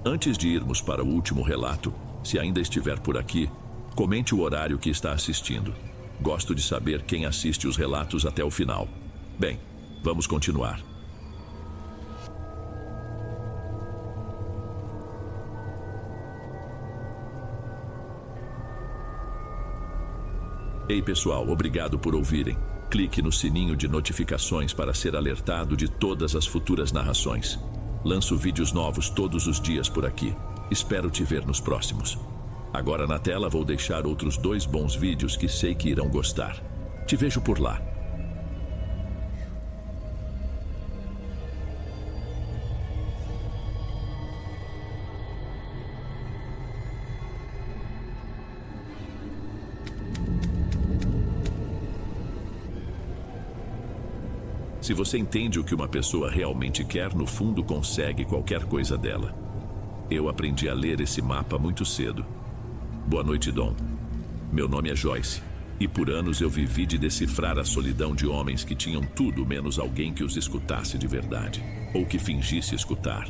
Antes de irmos para o último relato, se ainda estiver por aqui, comente o horário que está assistindo. Gosto de saber quem assiste os relatos até o final. Bem, vamos continuar. Ei pessoal, obrigado por ouvirem. Clique no sininho de notificações para ser alertado de todas as futuras narrações. Lanço vídeos novos todos os dias por aqui. Espero te ver nos próximos. Agora na tela vou deixar outros 2 bons vídeos que sei que irão gostar. Te vejo por lá. Se você entende o que uma pessoa realmente quer, no fundo consegue qualquer coisa dela. Eu aprendi a ler esse mapa muito cedo. Boa noite, Dom. Meu nome é Joyce, e por anos eu vivi de decifrar a solidão de homens que tinham tudo menos alguém que os escutasse de verdade, ou que fingisse escutar.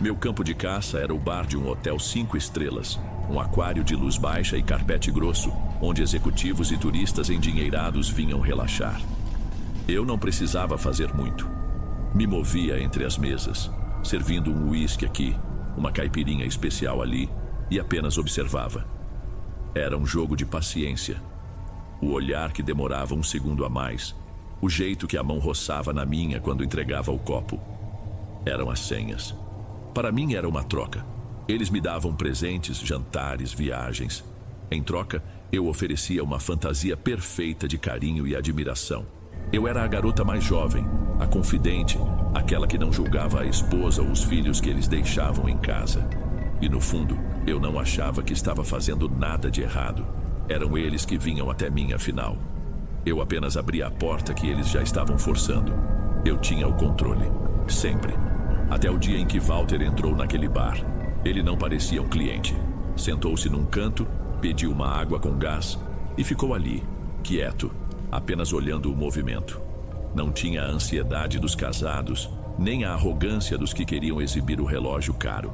Meu campo de caça era o bar de um hotel 5 estrelas, um aquário de luz baixa e carpete grosso, onde executivos e turistas endinheirados vinham relaxar. Eu não precisava fazer muito. Me movia entre as mesas, servindo um uísque aqui, uma caipirinha especial ali, e apenas observava. Era um jogo de paciência. O olhar que demorava 1 segundo a mais, o jeito que a mão roçava na minha quando entregava o copo. Eram as senhas. Para mim era uma troca. Eles me davam presentes, jantares, viagens. Em troca, eu oferecia uma fantasia perfeita de carinho e admiração. Eu era a garota mais jovem, a confidente, aquela que não julgava a esposa ou os filhos que eles deixavam em casa. E no fundo, eu não achava que estava fazendo nada de errado. Eram eles que vinham até mim, afinal. Eu apenas abria a porta que eles já estavam forçando. Eu tinha o controle, sempre. Até o dia em que Walter entrou naquele bar. Ele não parecia um cliente. Sentou-se num canto, pediu uma água com gás e ficou ali, quieto, apenas olhando o movimento. Não tinha a ansiedade dos casados, nem a arrogância dos que queriam exibir o relógio caro.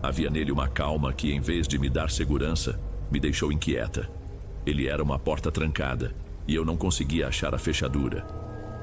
Havia nele uma calma que, em vez de me dar segurança, me deixou inquieta. Ele era uma porta trancada, e eu não conseguia achar a fechadura.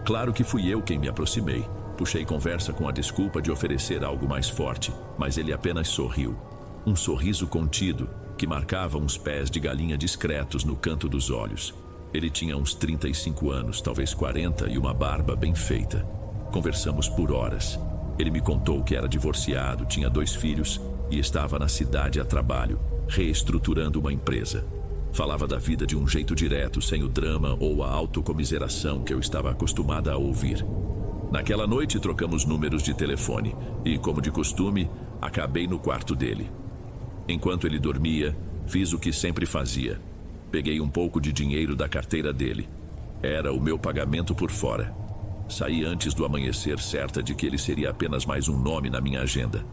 Claro que fui eu quem me aproximei. Puxei conversa com a desculpa de oferecer algo mais forte, mas ele apenas sorriu. Um sorriso contido, que marcava uns pés de galinha discretos no canto dos olhos. Ele tinha uns 35 anos, talvez 40, e uma barba bem feita. Conversamos por horas. Ele me contou que era divorciado, tinha 2 filhos e estava na cidade a trabalho, reestruturando uma empresa. Falava da vida de um jeito direto, sem o drama ou a autocomiseração que eu estava acostumada a ouvir. Naquela noite trocamos números de telefone e, como de costume, acabei no quarto dele. Enquanto ele dormia, fiz o que sempre fazia. Peguei um pouco de dinheiro da carteira dele. Era o meu pagamento por fora. Saí antes do amanhecer, certa de que ele seria apenas mais um nome na minha agenda.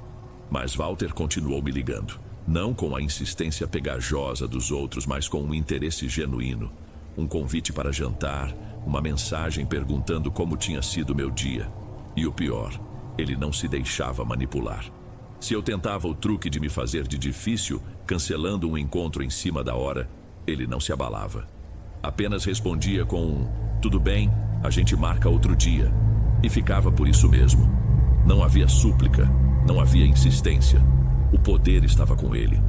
Mas Walter continuou me ligando. Não com a insistência pegajosa dos outros, mas com um interesse genuíno. Um convite para jantar, uma mensagem perguntando como tinha sido meu dia. E o pior, ele não se deixava manipular. Se eu tentava o truque de me fazer de difícil, cancelando um encontro em cima da hora, ele não se abalava. Apenas respondia com um "tudo bem, a gente marca outro dia", e ficava por isso mesmo. Não havia súplica, não havia insistência. O poder estava com ele.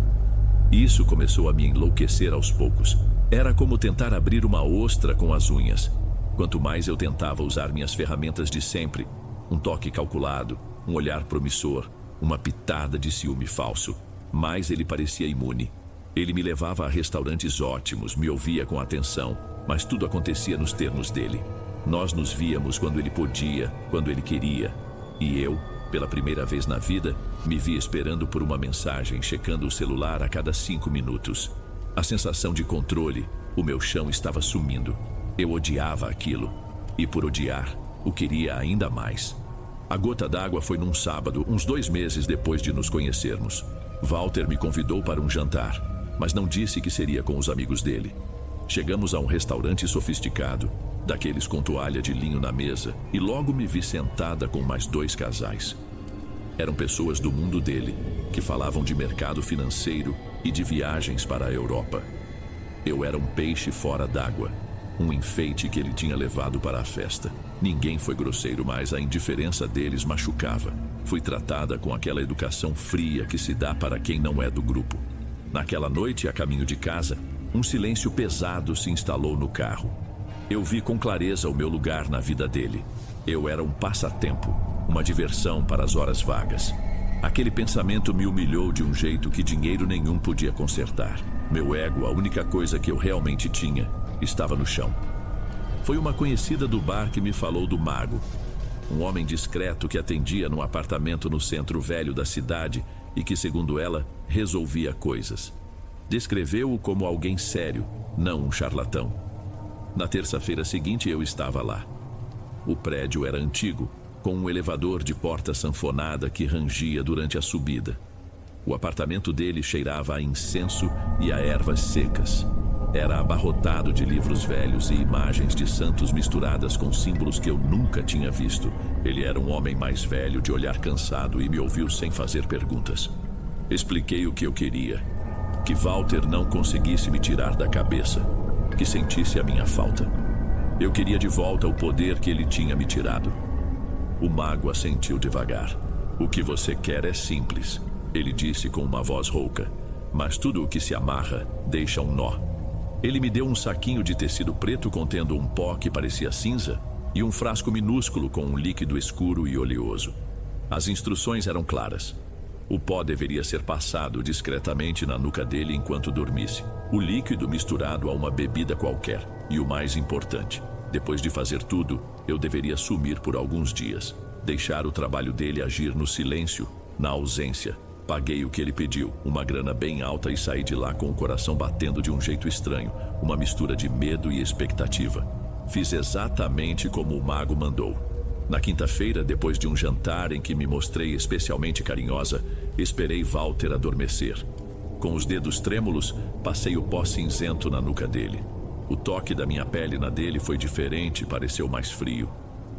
Isso começou a me enlouquecer aos poucos. Era como tentar abrir uma ostra com as unhas. Quanto mais eu tentava usar minhas ferramentas de sempre, um toque calculado, um olhar promissor, uma pitada de ciúme falso, mais ele parecia imune. Ele me levava a restaurantes ótimos, me ouvia com atenção, mas tudo acontecia nos termos dele. Nós nos víamos quando ele podia, quando ele queria. E eu, pela primeira vez na vida, me vi esperando por uma mensagem, checando o celular a cada 5 minutos. A sensação de controle, o meu chão estava sumindo. Eu odiava aquilo. E por odiar, o queria ainda mais. A gota d'água foi num sábado, uns 2 meses depois de nos conhecermos. Walter me convidou para um jantar, mas não disse que seria com os amigos dele. Chegamos a um restaurante sofisticado, daqueles com toalha de linho na mesa, e logo me vi sentada com mais 2 casais. Eram pessoas do mundo dele, que falavam de mercado financeiro e de viagens para a Europa. Eu era um peixe fora d'água, um enfeite que ele tinha levado para a festa. Ninguém foi grosseiro, mas a indiferença deles machucava. Fui tratada com aquela educação fria que se dá para quem não é do grupo. Naquela noite, a caminho de casa, um silêncio pesado se instalou no carro. Eu vi com clareza o meu lugar na vida dele. Eu era um passatempo, uma diversão para as horas vagas. Aquele pensamento me humilhou de um jeito que dinheiro nenhum podia consertar. Meu ego, a única coisa que eu realmente tinha, estava no chão. Foi uma conhecida do bar que me falou do mago. Um homem discreto que atendia num apartamento no centro velho da cidade e que, segundo ela, resolvia coisas. Descreveu-o como alguém sério, não um charlatão. Na terça-feira seguinte eu estava lá. O prédio era antigo, com um elevador de porta sanfonada que rangia durante a subida. O apartamento dele cheirava a incenso e a ervas secas. Era abarrotado de livros velhos e imagens de santos misturadas com símbolos que eu nunca tinha visto. Ele era um homem mais velho, de olhar cansado, e me ouviu sem fazer perguntas. Expliquei o que eu queria: que Walter não conseguisse me tirar da cabeça, que sentisse a minha falta. Eu queria de volta o poder que ele tinha me tirado. O mago assentiu devagar. O que você quer é simples, ele disse com uma voz rouca, mas tudo o que se amarra deixa um nó. Ele me deu um saquinho de tecido preto contendo um pó que parecia cinza e um frasco minúsculo com um líquido escuro e oleoso. As instruções eram claras. O pó deveria ser passado discretamente na nuca dele enquanto dormisse. O líquido misturado a uma bebida qualquer. E o mais importante, depois de fazer tudo, eu deveria sumir por alguns dias. Deixar o trabalho dele agir no silêncio, na ausência. Paguei o que ele pediu, uma grana bem alta, e saí de lá com o coração batendo de um jeito estranho, uma mistura de medo e expectativa. Fiz exatamente como o mago mandou. Na quinta-feira, depois de um jantar em que me mostrei especialmente carinhosa, esperei Walter adormecer. Com os dedos trêmulos, passei o pó cinzento na nuca dele. O toque da minha pele na dele foi diferente, pareceu mais frio.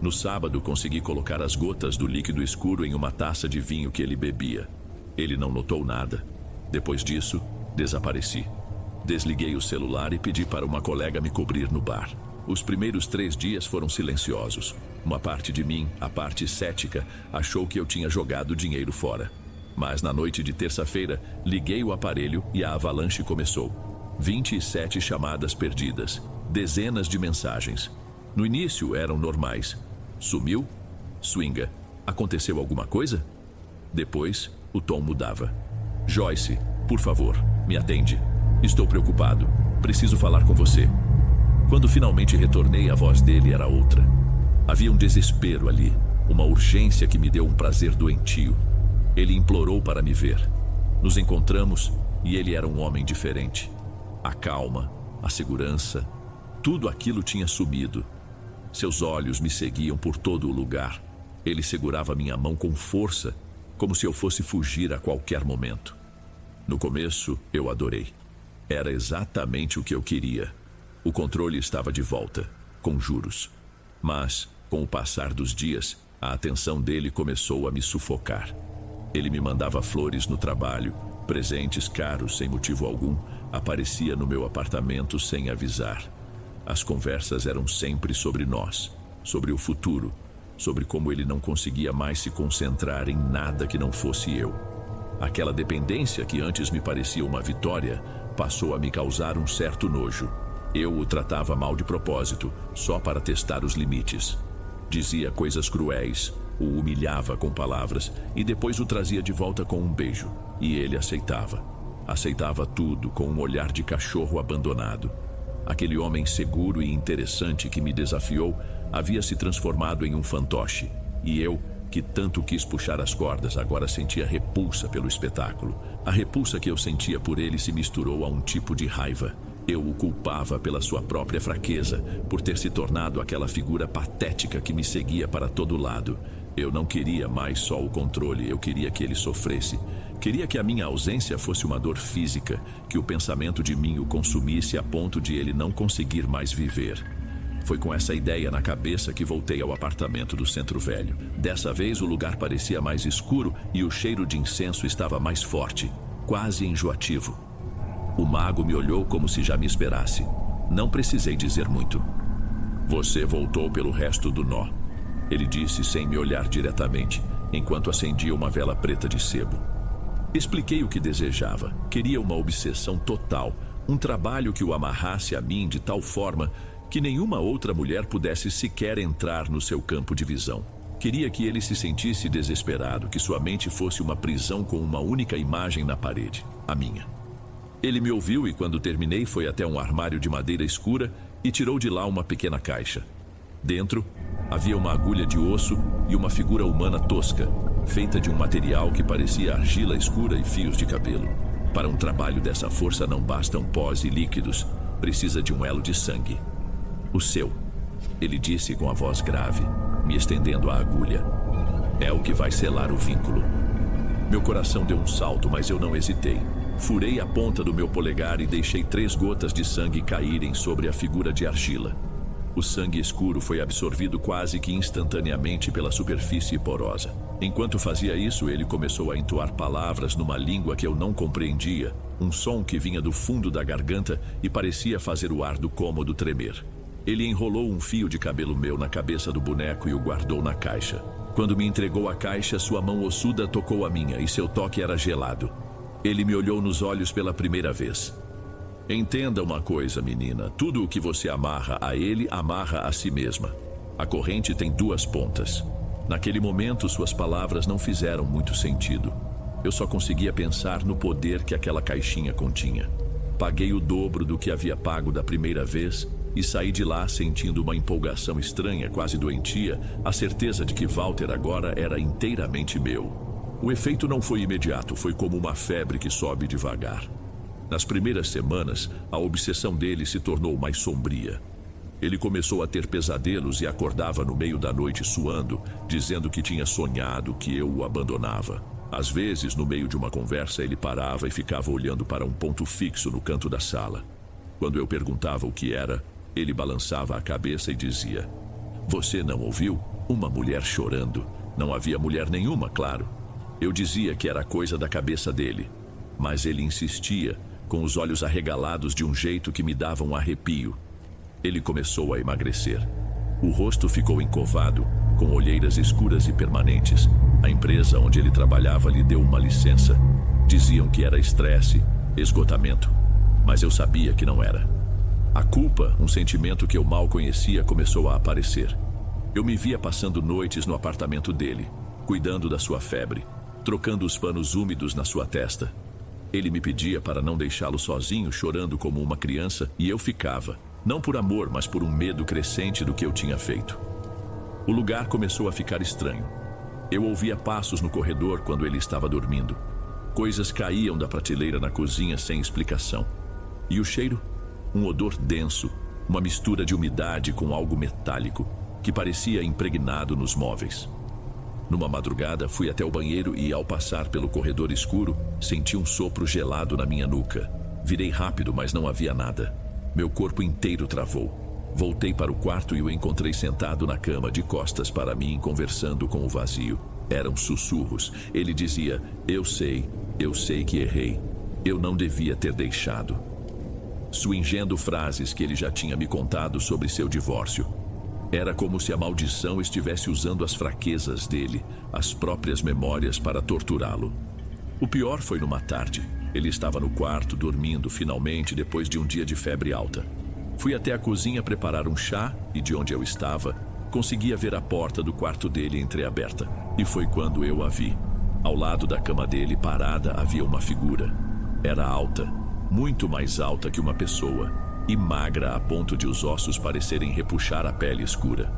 No sábado, consegui colocar as gotas do líquido escuro em uma taça de vinho que ele bebia. Ele não notou nada. Depois disso, desapareci. Desliguei o celular e pedi para uma colega me cobrir no bar. Os primeiros 3 dias foram silenciosos. Uma parte de mim, a parte cética, achou que eu tinha jogado dinheiro fora. Mas na noite de terça-feira, liguei o aparelho e a avalanche começou. 27 chamadas perdidas, dezenas de mensagens. No início eram normais. Sumiu? Swinga. Aconteceu alguma coisa? Depois, o tom mudava. Joyce, por favor, me atende. Estou preocupado. Preciso falar com você. Quando finalmente retornei, a voz dele era outra. Havia um desespero ali, uma urgência que me deu um prazer doentio. Ele implorou para me ver. Nos encontramos e ele era um homem diferente. A calma, a segurança, tudo aquilo tinha sumido. Seus olhos me seguiam por todo o lugar. Ele segurava minha mão com força, como se eu fosse fugir a qualquer momento. No começo, eu adorei. Era exatamente o que eu queria. O controle estava de volta, com juros. Mas, com o passar dos dias, a atenção dele começou a me sufocar. Ele me mandava flores no trabalho, presentes caros sem motivo algum, aparecia no meu apartamento sem avisar. As conversas eram sempre sobre nós, sobre o futuro, sobre como ele não conseguia mais se concentrar em nada que não fosse eu. Aquela dependência que antes me parecia uma vitória, passou a me causar um certo nojo. Eu o tratava mal de propósito, só para testar os limites. Dizia coisas cruéis, o humilhava com palavras e depois o trazia de volta com um beijo. E ele aceitava. Aceitava tudo com um olhar de cachorro abandonado. Aquele homem seguro e interessante que me desafiou havia se transformado em um fantoche. E eu, que tanto quis puxar as cordas, agora sentia repulsa pelo espetáculo. A repulsa que eu sentia por ele se misturou a um tipo de raiva. Eu o culpava pela sua própria fraqueza, por ter se tornado aquela figura patética que me seguia para todo lado. Eu não queria mais só o controle, eu queria que ele sofresse. Queria que a minha ausência fosse uma dor física, que o pensamento de mim o consumisse a ponto de ele não conseguir mais viver. Foi com essa ideia na cabeça que voltei ao apartamento do Centro Velho. Dessa vez o lugar parecia mais escuro e o cheiro de incenso estava mais forte, quase enjoativo. O mago me olhou como se já me esperasse. Não precisei dizer muito. Você voltou pelo resto do nó, ele disse sem me olhar diretamente, enquanto acendia uma vela preta de sebo. Expliquei o que desejava. Queria uma obsessão total, um trabalho que o amarrasse a mim de tal forma que nenhuma outra mulher pudesse sequer entrar no seu campo de visão. Queria que ele se sentisse desesperado, que sua mente fosse uma prisão com uma única imagem na parede, a minha. Ele me ouviu e quando terminei foi até um armário de madeira escura e tirou de lá uma pequena caixa. Dentro, havia uma agulha de osso e uma figura humana tosca, feita de um material que parecia argila escura e fios de cabelo. Para um trabalho dessa força não bastam pós e líquidos, precisa de um elo de sangue. O seu, ele disse com a voz grave, me estendendo a agulha. É o que vai selar o vínculo. Meu coração deu um salto, mas eu não hesitei. Furei a ponta do meu polegar e deixei 3 gotas de sangue caírem sobre a figura de argila. O sangue escuro foi absorvido quase que instantaneamente pela superfície porosa. Enquanto fazia isso, ele começou a entoar palavras numa língua que eu não compreendia, um som que vinha do fundo da garganta e parecia fazer o ar do cômodo tremer. Ele enrolou um fio de cabelo meu na cabeça do boneco e o guardou na caixa. Quando me entregou a caixa, sua mão ossuda tocou a minha e seu toque era gelado. Ele me olhou nos olhos pela primeira vez. Entenda uma coisa, menina. Tudo o que você amarra a ele, amarra a si mesma. A corrente tem 2 pontas. Naquele momento, suas palavras não fizeram muito sentido. Eu só conseguia pensar no poder que aquela caixinha continha. Paguei o dobro do que havia pago da primeira vez e saí de lá sentindo uma empolgação estranha, quase doentia, a certeza de que Walter agora era inteiramente meu. O efeito não foi imediato, foi como uma febre que sobe devagar. Nas primeiras semanas, a obsessão dele se tornou mais sombria. Ele começou a ter pesadelos e acordava no meio da noite suando, dizendo que tinha sonhado que eu o abandonava. Às vezes, no meio de uma conversa, ele parava e ficava olhando para um ponto fixo no canto da sala. Quando eu perguntava o que era, ele balançava a cabeça e dizia: "Você não ouviu? Uma mulher chorando." Não havia mulher nenhuma, claro. Eu dizia que era coisa da cabeça dele, mas ele insistia, com os olhos arregalados de um jeito que me dava um arrepio. Ele começou a emagrecer. O rosto ficou encovado, com olheiras escuras e permanentes. A empresa onde ele trabalhava lhe deu uma licença. Diziam que era estresse, esgotamento, mas eu sabia que não era. A culpa, um sentimento que eu mal conhecia, começou a aparecer. Eu me via passando noites no apartamento dele, cuidando da sua febre, trocando os panos úmidos na sua testa. Ele me pedia para não deixá-lo sozinho, chorando como uma criança, e eu ficava, não por amor, mas por um medo crescente do que eu tinha feito. O lugar começou a ficar estranho. Eu ouvia passos no corredor quando ele estava dormindo. Coisas caíam da prateleira na cozinha sem explicação. E o cheiro? Um odor denso, uma mistura de umidade com algo metálico, que parecia impregnado nos móveis. Numa madrugada, fui até o banheiro e, ao passar pelo corredor escuro, senti um sopro gelado na minha nuca. Virei rápido, mas não havia nada. Meu corpo inteiro travou. Voltei para o quarto e o encontrei sentado na cama, de costas para mim, conversando com o vazio. Eram sussurros. Ele dizia: eu sei que errei. Eu não devia ter deixado. Swingendo frases que ele já tinha me contado sobre seu divórcio. Era como se a maldição estivesse usando as fraquezas dele, as próprias memórias, para torturá-lo. O pior foi numa tarde. Ele estava no quarto, dormindo, finalmente, depois de um dia de febre alta. Fui até a cozinha preparar um chá e, de onde eu estava, conseguia ver a porta do quarto dele entreaberta. E foi quando eu a vi. Ao lado da cama dele, parada, havia uma figura. Era alta, muito mais alta que uma pessoa, e magra a ponto de os ossos parecerem repuxar a pele escura.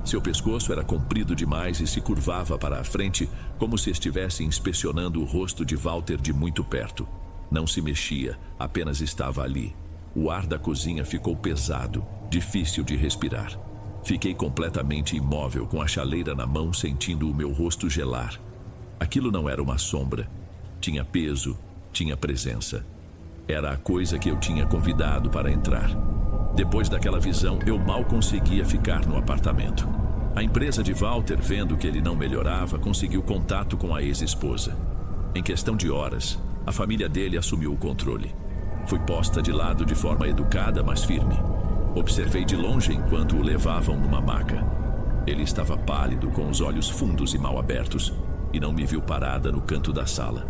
Seu pescoço era comprido demais e se curvava para a frente, como se estivesse inspecionando o rosto de Walter de muito perto. Não se mexia, apenas estava ali. O ar da cozinha ficou pesado, difícil de respirar. Fiquei completamente imóvel, com a chaleira na mão, sentindo o meu rosto gelar. Aquilo não era uma sombra. Tinha peso, tinha presença. Era a coisa que eu tinha convidado para entrar. Depois daquela visão, eu mal conseguia ficar no apartamento. A empresa de Walter, vendo que ele não melhorava, conseguiu contato com a ex-esposa. Em questão de horas, a família dele assumiu o controle. Fui posta de lado de forma educada, mas firme. Observei de longe enquanto o levavam numa maca. Ele estava pálido, com os olhos fundos e mal abertos, e não me viu parada no canto da sala.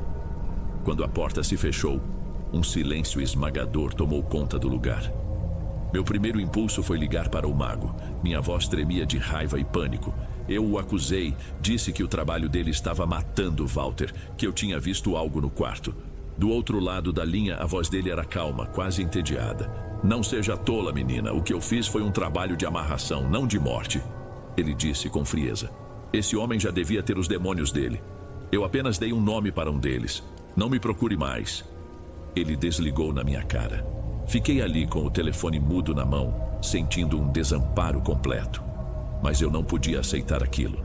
Quando a porta se fechou, um silêncio esmagador tomou conta do lugar. Meu primeiro impulso foi ligar para o mago. Minha voz tremia de raiva e pânico. Eu o acusei, disse que o trabalho dele estava matando Walter, que eu tinha visto algo no quarto. Do outro lado da linha, a voz dele era calma, quase entediada. Não seja tola, menina. O que eu fiz foi um trabalho de amarração, não de morte. Ele disse com frieza. Esse homem já devia ter os demônios dele. Eu apenas dei um nome para um deles. Não me procure mais. Ele desligou na minha cara. Fiquei ali com o telefone mudo na mão, sentindo um desamparo completo. Mas eu não podia aceitar aquilo.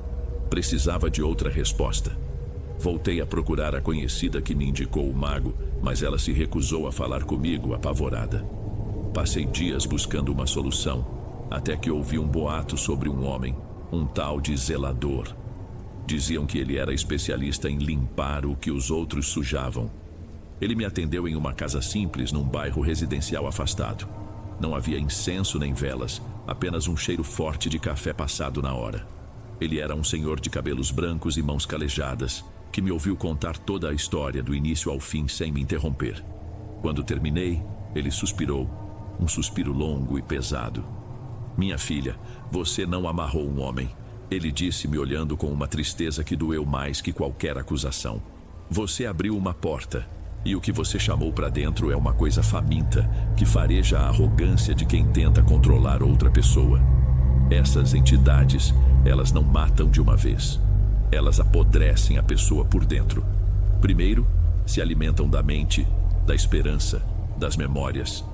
Precisava de outra resposta. Voltei a procurar a conhecida que me indicou o mago, mas ela se recusou a falar comigo, apavorada. Passei dias buscando uma solução, até que ouvi um boato sobre um homem, um tal de zelador. Diziam que ele era especialista em limpar o que os outros sujavam. Ele me atendeu em uma casa simples num bairro residencial afastado. Não havia incenso nem velas, apenas um cheiro forte de café passado na hora. Ele era um senhor de cabelos brancos e mãos calejadas, que me ouviu contar toda a história do início ao fim sem me interromper. Quando terminei, ele suspirou, um suspiro longo e pesado. Minha filha, você não amarrou um homem, ele disse, me olhando com uma tristeza que doeu mais que qualquer acusação. Você abriu uma porta. E o que você chamou para dentro é uma coisa faminta, que fareja a arrogância de quem tenta controlar outra pessoa. Essas entidades, elas não matam de uma vez. Elas apodrecem a pessoa por dentro. Primeiro, se alimentam da mente, da esperança, das memórias.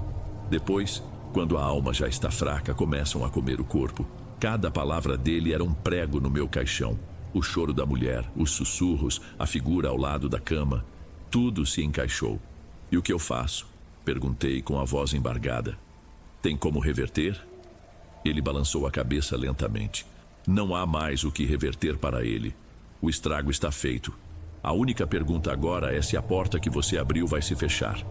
Depois, quando a alma já está fraca, começam a comer o corpo. Cada palavra dele era um prego no meu caixão. O choro da mulher, os sussurros, a figura ao lado da cama. Tudo se encaixou. E o que eu faço? Perguntei com a voz embargada. Tem como reverter? Ele balançou a cabeça lentamente. Não há mais o que reverter para ele. O estrago está feito. A única pergunta agora é se a porta que você abriu vai se fechar.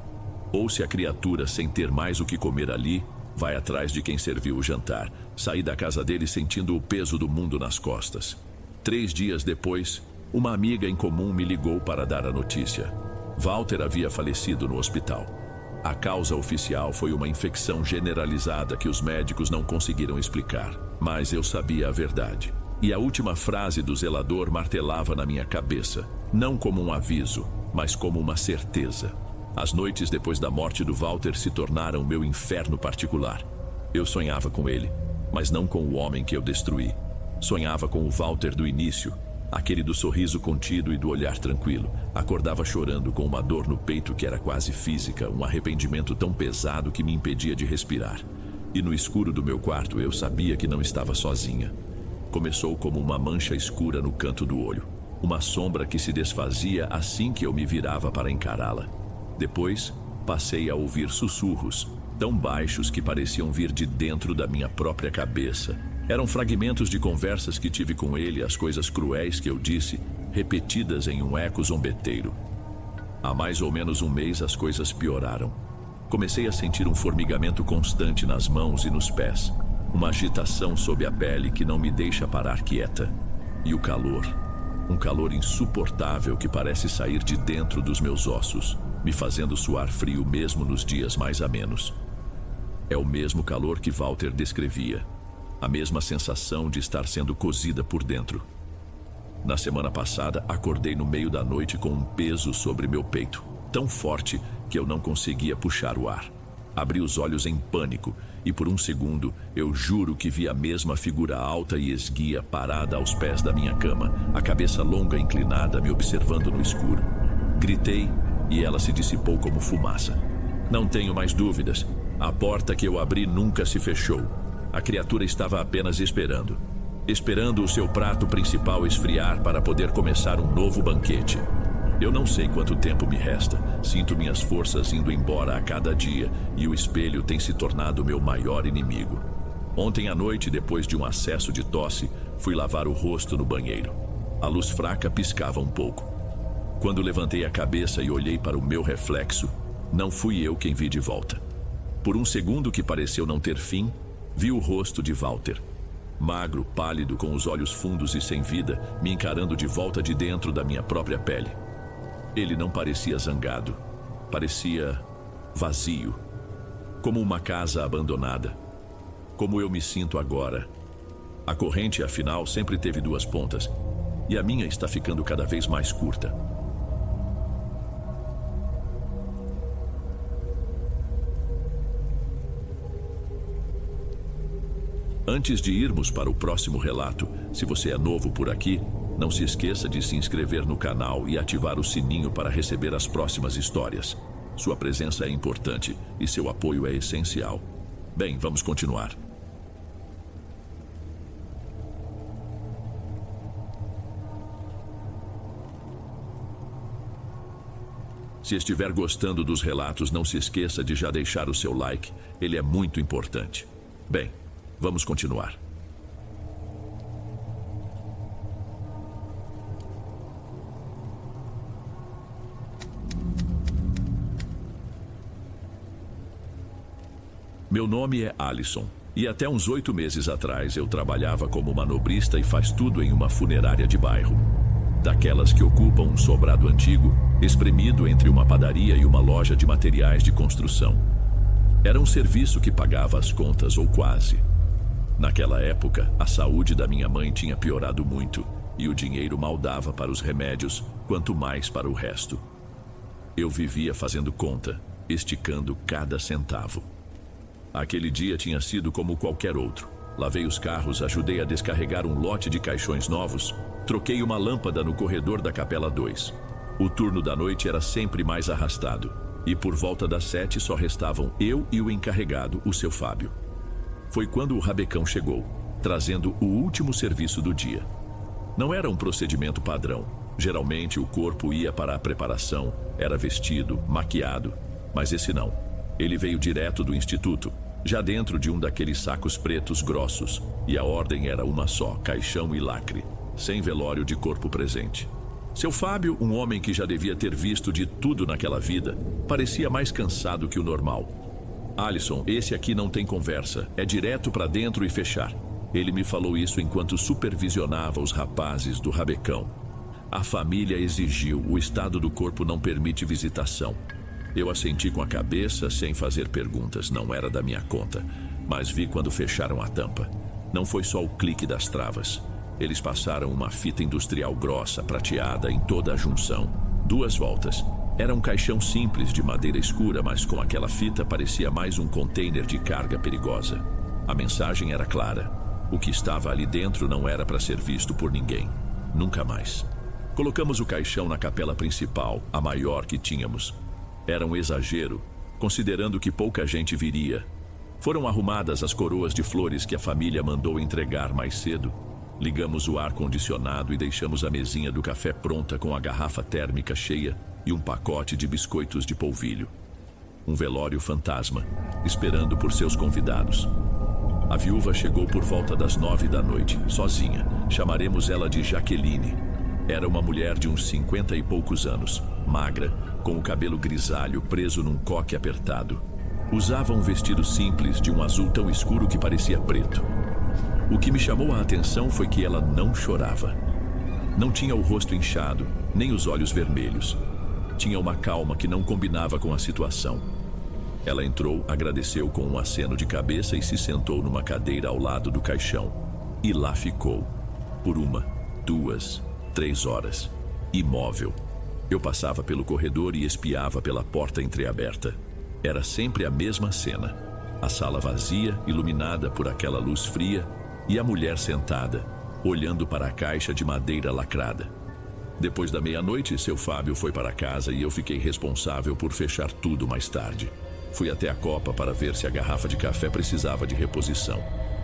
Ou se a criatura, sem ter mais o que comer ali, vai atrás de quem serviu o jantar. Saí da casa dele sentindo o peso do mundo nas costas. 3 dias depois, uma amiga em comum me ligou para dar a notícia. Walter havia falecido no hospital. A causa oficial foi uma infecção generalizada que os médicos não conseguiram explicar. Mas eu sabia a verdade. E a última frase do zelador martelava na minha cabeça. Não como um aviso, mas como uma certeza. As noites depois da morte do Walter se tornaram meu inferno particular. Eu sonhava com ele, mas não com o homem que eu destruí. Sonhava com o Walter do início, aquele do sorriso contido e do olhar tranquilo. Acordava chorando com uma dor no peito que era quase física, um arrependimento tão pesado que me impedia de respirar. E no escuro do meu quarto eu sabia que não estava sozinha. Começou como uma mancha escura no canto do olho, uma sombra que se desfazia assim que eu me virava para encará-la. Depois, passei a ouvir sussurros, tão baixos que pareciam vir de dentro da minha própria cabeça. Eram fragmentos de conversas que tive com ele, as coisas cruéis que eu disse, repetidas em um eco zombeteiro. Há mais ou menos um mês as coisas pioraram. Comecei a sentir um formigamento constante nas mãos e nos pés, uma agitação sob a pele que não me deixa parar quieta. E o calor, um calor insuportável que parece sair de dentro dos meus ossos, me fazendo suar frio mesmo nos dias mais amenos. É o mesmo calor que Walter descrevia. A mesma sensação de estar sendo cozida por dentro. Na semana passada, acordei no meio da noite com um peso sobre meu peito, tão forte que eu não conseguia puxar o ar. Abri os olhos em pânico e por um segundo eu juro que vi a mesma figura alta e esguia parada aos pés da minha cama, a cabeça longa inclinada me observando no escuro. Gritei e ela se dissipou como fumaça. Não tenho mais dúvidas. A porta que eu abri nunca se fechou. A criatura estava apenas esperando o seu prato principal esfriar para poder começar um novo banquete. Eu não sei quanto tempo me resta. Sinto minhas forças indo embora a cada dia e o espelho tem se tornado meu maior inimigo. Ontem à noite, depois de um acesso de tosse, fui lavar o rosto no banheiro. A luz fraca piscava um pouco. Quando levantei a cabeça e olhei para o meu reflexo, não fui eu quem vi de volta. Por um segundo que pareceu não ter fim, vi o rosto de Walter. Magro, pálido, com os olhos fundos e sem vida, me encarando de volta de dentro da minha própria pele. Ele não parecia zangado. Parecia vazio. Como uma casa abandonada. Como eu me sinto agora. A corrente, afinal, sempre teve duas pontas. E a minha está ficando cada vez mais curta. Antes de irmos para o próximo relato, se você é novo por aqui, não se esqueça de se inscrever no canal e ativar o sininho para receber as próximas histórias. Sua presença é importante e seu apoio é essencial. Bem, vamos continuar. Se estiver gostando dos relatos, não se esqueça de já deixar o seu like, ele é muito importante. Bem, vamos continuar. Meu nome é Alisson, e até uns 8 meses atrás eu trabalhava como manobrista e faz tudo em uma funerária de bairro. Daquelas que ocupam um sobrado antigo, espremido entre uma padaria e uma loja de materiais de construção. Era um serviço que pagava as contas, ou quase. Naquela época, a saúde da minha mãe tinha piorado muito, e o dinheiro mal dava para os remédios, quanto mais para o resto. Eu vivia fazendo conta, esticando cada centavo. Aquele dia tinha sido como qualquer outro. Lavei os carros, ajudei a descarregar um lote de caixões novos, troquei uma lâmpada no corredor da Capela 2. O turno da noite era sempre mais arrastado, e por volta das 7 só restavam eu e o encarregado, o seu Fábio. Foi quando o rabecão chegou, trazendo o último serviço do dia. Não era um procedimento padrão. Geralmente o corpo ia para a preparação, era vestido, maquiado, mas esse não. Ele veio direto do instituto, já dentro de um daqueles sacos pretos grossos, e a ordem era uma só, caixão e lacre, sem velório de corpo presente. Seu Fábio, um homem que já devia ter visto de tudo naquela vida, parecia mais cansado que o normal. Alisson, esse aqui não tem conversa, é direto para dentro e fechar. Ele me falou isso enquanto supervisionava os rapazes do rabecão. A família exigiu, o estado do corpo não permite visitação. Eu assenti com a cabeça, sem fazer perguntas, não era da minha conta, mas vi quando fecharam a tampa. Não foi só o clique das travas. Eles passaram uma fita industrial grossa, prateada, em toda a junção. 2 voltas. Era um caixão simples de madeira escura, mas com aquela fita parecia mais um container de carga perigosa. A mensagem era clara. O que estava ali dentro não era para ser visto por ninguém. Nunca mais. Colocamos o caixão na capela principal, a maior que tínhamos. Era um exagero, considerando que pouca gente viria. Foram arrumadas as coroas de flores que a família mandou entregar mais cedo. Ligamos o ar-condicionado e deixamos a mesinha do café pronta com a garrafa térmica cheia e um pacote de biscoitos de polvilho. Um velório fantasma, esperando por seus convidados. A viúva chegou por volta das 9 da noite, sozinha. Chamaremos ela de Jaqueline. Era uma mulher de uns 50 e poucos anos, magra, com o cabelo grisalho preso num coque apertado. Usava um vestido simples de um azul tão escuro que parecia preto. O que me chamou a atenção foi que ela não chorava. Não tinha o rosto inchado, nem os olhos vermelhos. Tinha uma calma que não combinava com a situação. Ela entrou, agradeceu com um aceno de cabeça e se sentou numa cadeira ao lado do caixão. E lá ficou, por 1, 2, 3 horas, imóvel. Eu passava pelo corredor e espiava pela porta entreaberta. Era sempre a mesma cena. A sala vazia, iluminada por aquela luz fria, e a mulher sentada, olhando para a caixa de madeira lacrada. Depois da meia-noite, seu Fábio foi para casa e eu fiquei responsável por fechar tudo mais tarde. Fui até a copa para ver se a garrafa de café precisava de reposição.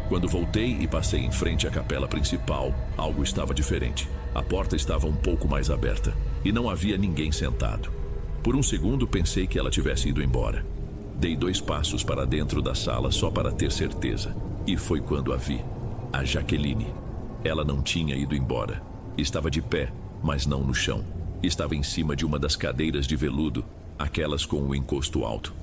Quando voltei e passei em frente à capela principal, algo estava diferente. A porta estava um pouco mais aberta. e não havia ninguém sentado. Por um segundo pensei que ela tivesse ido embora. Dei 2 passos para dentro da sala só para ter certeza. E foi quando a vi. A Jaqueline. Ela não tinha ido embora. Estava de pé, mas não no chão. Estava em cima de uma das cadeiras de veludo, aquelas com o encosto alto.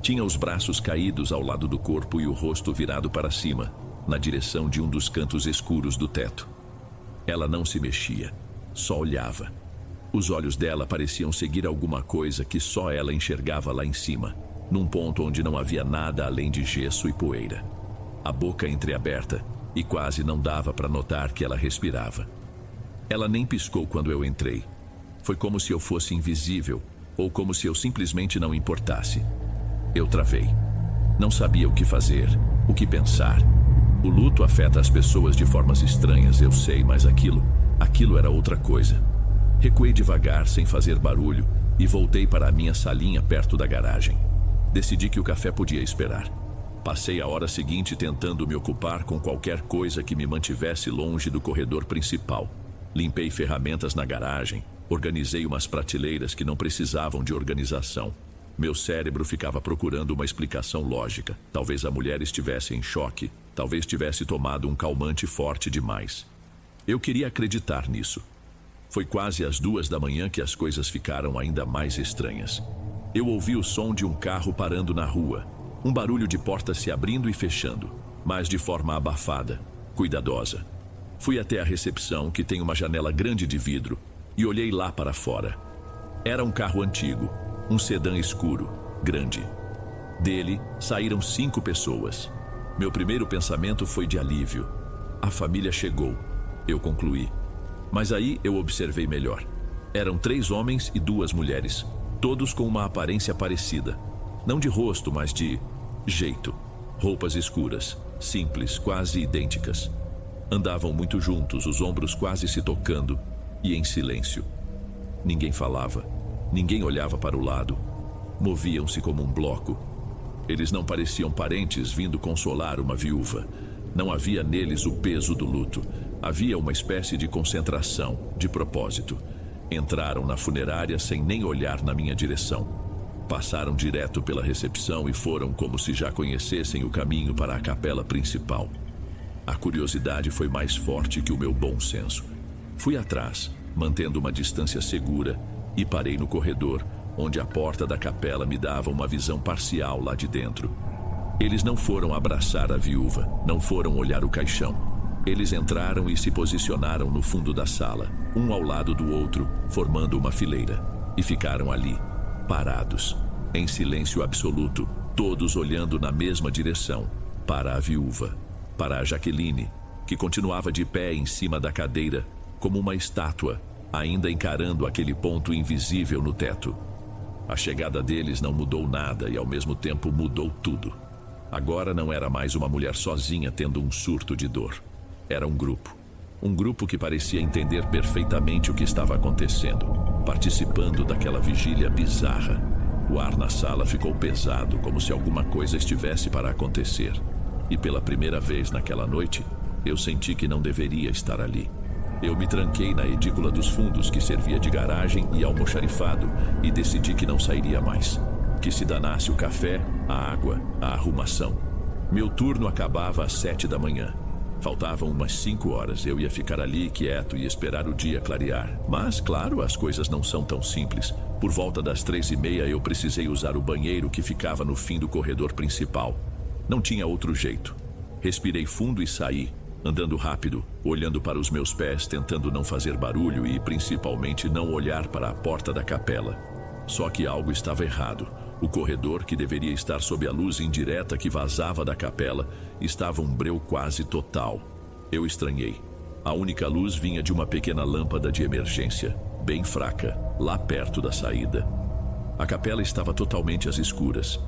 Tinha os braços caídos ao lado do corpo e o rosto virado para cima, na direção de um dos cantos escuros do teto. Ela não se mexia, só olhava. Os olhos dela pareciam seguir alguma coisa que só ela enxergava lá em cima, num ponto onde não havia nada além de gesso e poeira. A boca entreaberta, e quase não dava para notar que ela respirava. Ela nem piscou quando eu entrei. Foi como se eu fosse invisível, ou como se eu simplesmente não importasse. Eu travei. Não sabia o que fazer, o que pensar. O luto afeta as pessoas de formas estranhas, eu sei, mas aquilo era outra coisa. Recuei devagar, sem fazer barulho, e voltei para a minha salinha perto da garagem. Decidi que o café podia esperar. Passei a hora seguinte tentando me ocupar com qualquer coisa que me mantivesse longe do corredor principal. Limpei ferramentas na garagem, organizei umas prateleiras que não precisavam de organização. Meu cérebro ficava procurando uma explicação lógica. Talvez a mulher estivesse em choque, talvez tivesse tomado um calmante forte demais. Eu queria acreditar nisso. Foi quase às 2 da manhã que as coisas ficaram ainda mais estranhas. Eu ouvi o som de um carro parando na rua, um barulho de portas se abrindo e fechando, mas de forma abafada, cuidadosa. Fui até a recepção, que tem uma janela grande de vidro, e olhei lá para fora. Era um carro antigo, um sedã escuro, grande. Dele saíram 5 pessoas. Meu primeiro pensamento foi de alívio. A família chegou, eu concluí. Mas aí eu observei melhor. Eram 3 homens e 2 mulheres, todos com uma aparência parecida. Não de rosto, mas de jeito. Roupas escuras, simples, quase idênticas. Andavam muito juntos, os ombros quase se tocando, e em silêncio. Ninguém falava, ninguém olhava para o lado. Moviam-se como um bloco. Eles não pareciam parentes vindo consolar uma viúva. Não havia neles o peso do luto. Havia uma espécie de concentração, de propósito. Entraram na funerária sem nem olhar na minha direção. Passaram direto pela recepção e foram como se já conhecessem o caminho para a capela principal. A curiosidade foi mais forte que o meu bom senso. Fui atrás, mantendo uma distância segura, e parei no corredor, onde a porta da capela me dava uma visão parcial lá de dentro. Eles não foram abraçar a viúva, não foram olhar o caixão. Eles entraram e se posicionaram no fundo da sala, um ao lado do outro, formando uma fileira, e ficaram ali, parados, em silêncio absoluto, todos olhando na mesma direção, para a viúva, para a Jaqueline, que continuava de pé em cima da cadeira, como uma estátua, ainda encarando aquele ponto invisível no teto. A chegada deles não mudou nada e ao mesmo tempo mudou tudo. Agora não era mais uma mulher sozinha tendo um surto de dor. Era um grupo que parecia entender perfeitamente o que estava acontecendo, participando daquela vigília bizarra. O ar na sala ficou pesado, como se alguma coisa estivesse para acontecer. E pela primeira vez naquela noite, eu senti que não deveria estar ali. Eu me tranquei na edícula dos fundos, que servia de garagem e almoxarifado, e decidi que não sairia mais. Que se danasse o café, a água, a arrumação. Meu turno acabava às 7 da manhã. Faltavam umas 5 horas, eu ia ficar ali quieto e esperar o dia clarear. Mas, claro, as coisas não são tão simples. Por volta das 3:30 eu precisei usar o banheiro que ficava no fim do corredor principal. Não tinha outro jeito. Respirei fundo e saí, andando rápido, olhando para os meus pés, tentando não fazer barulho e principalmente não olhar para a porta da capela. Só que algo estava errado. O corredor, que deveria estar sob a luz indireta que vazava da capela, estava um breu quase total. Eu estranhei. A única luz vinha de uma pequena lâmpada de emergência, bem fraca, lá perto da saída. A capela estava totalmente às escuras.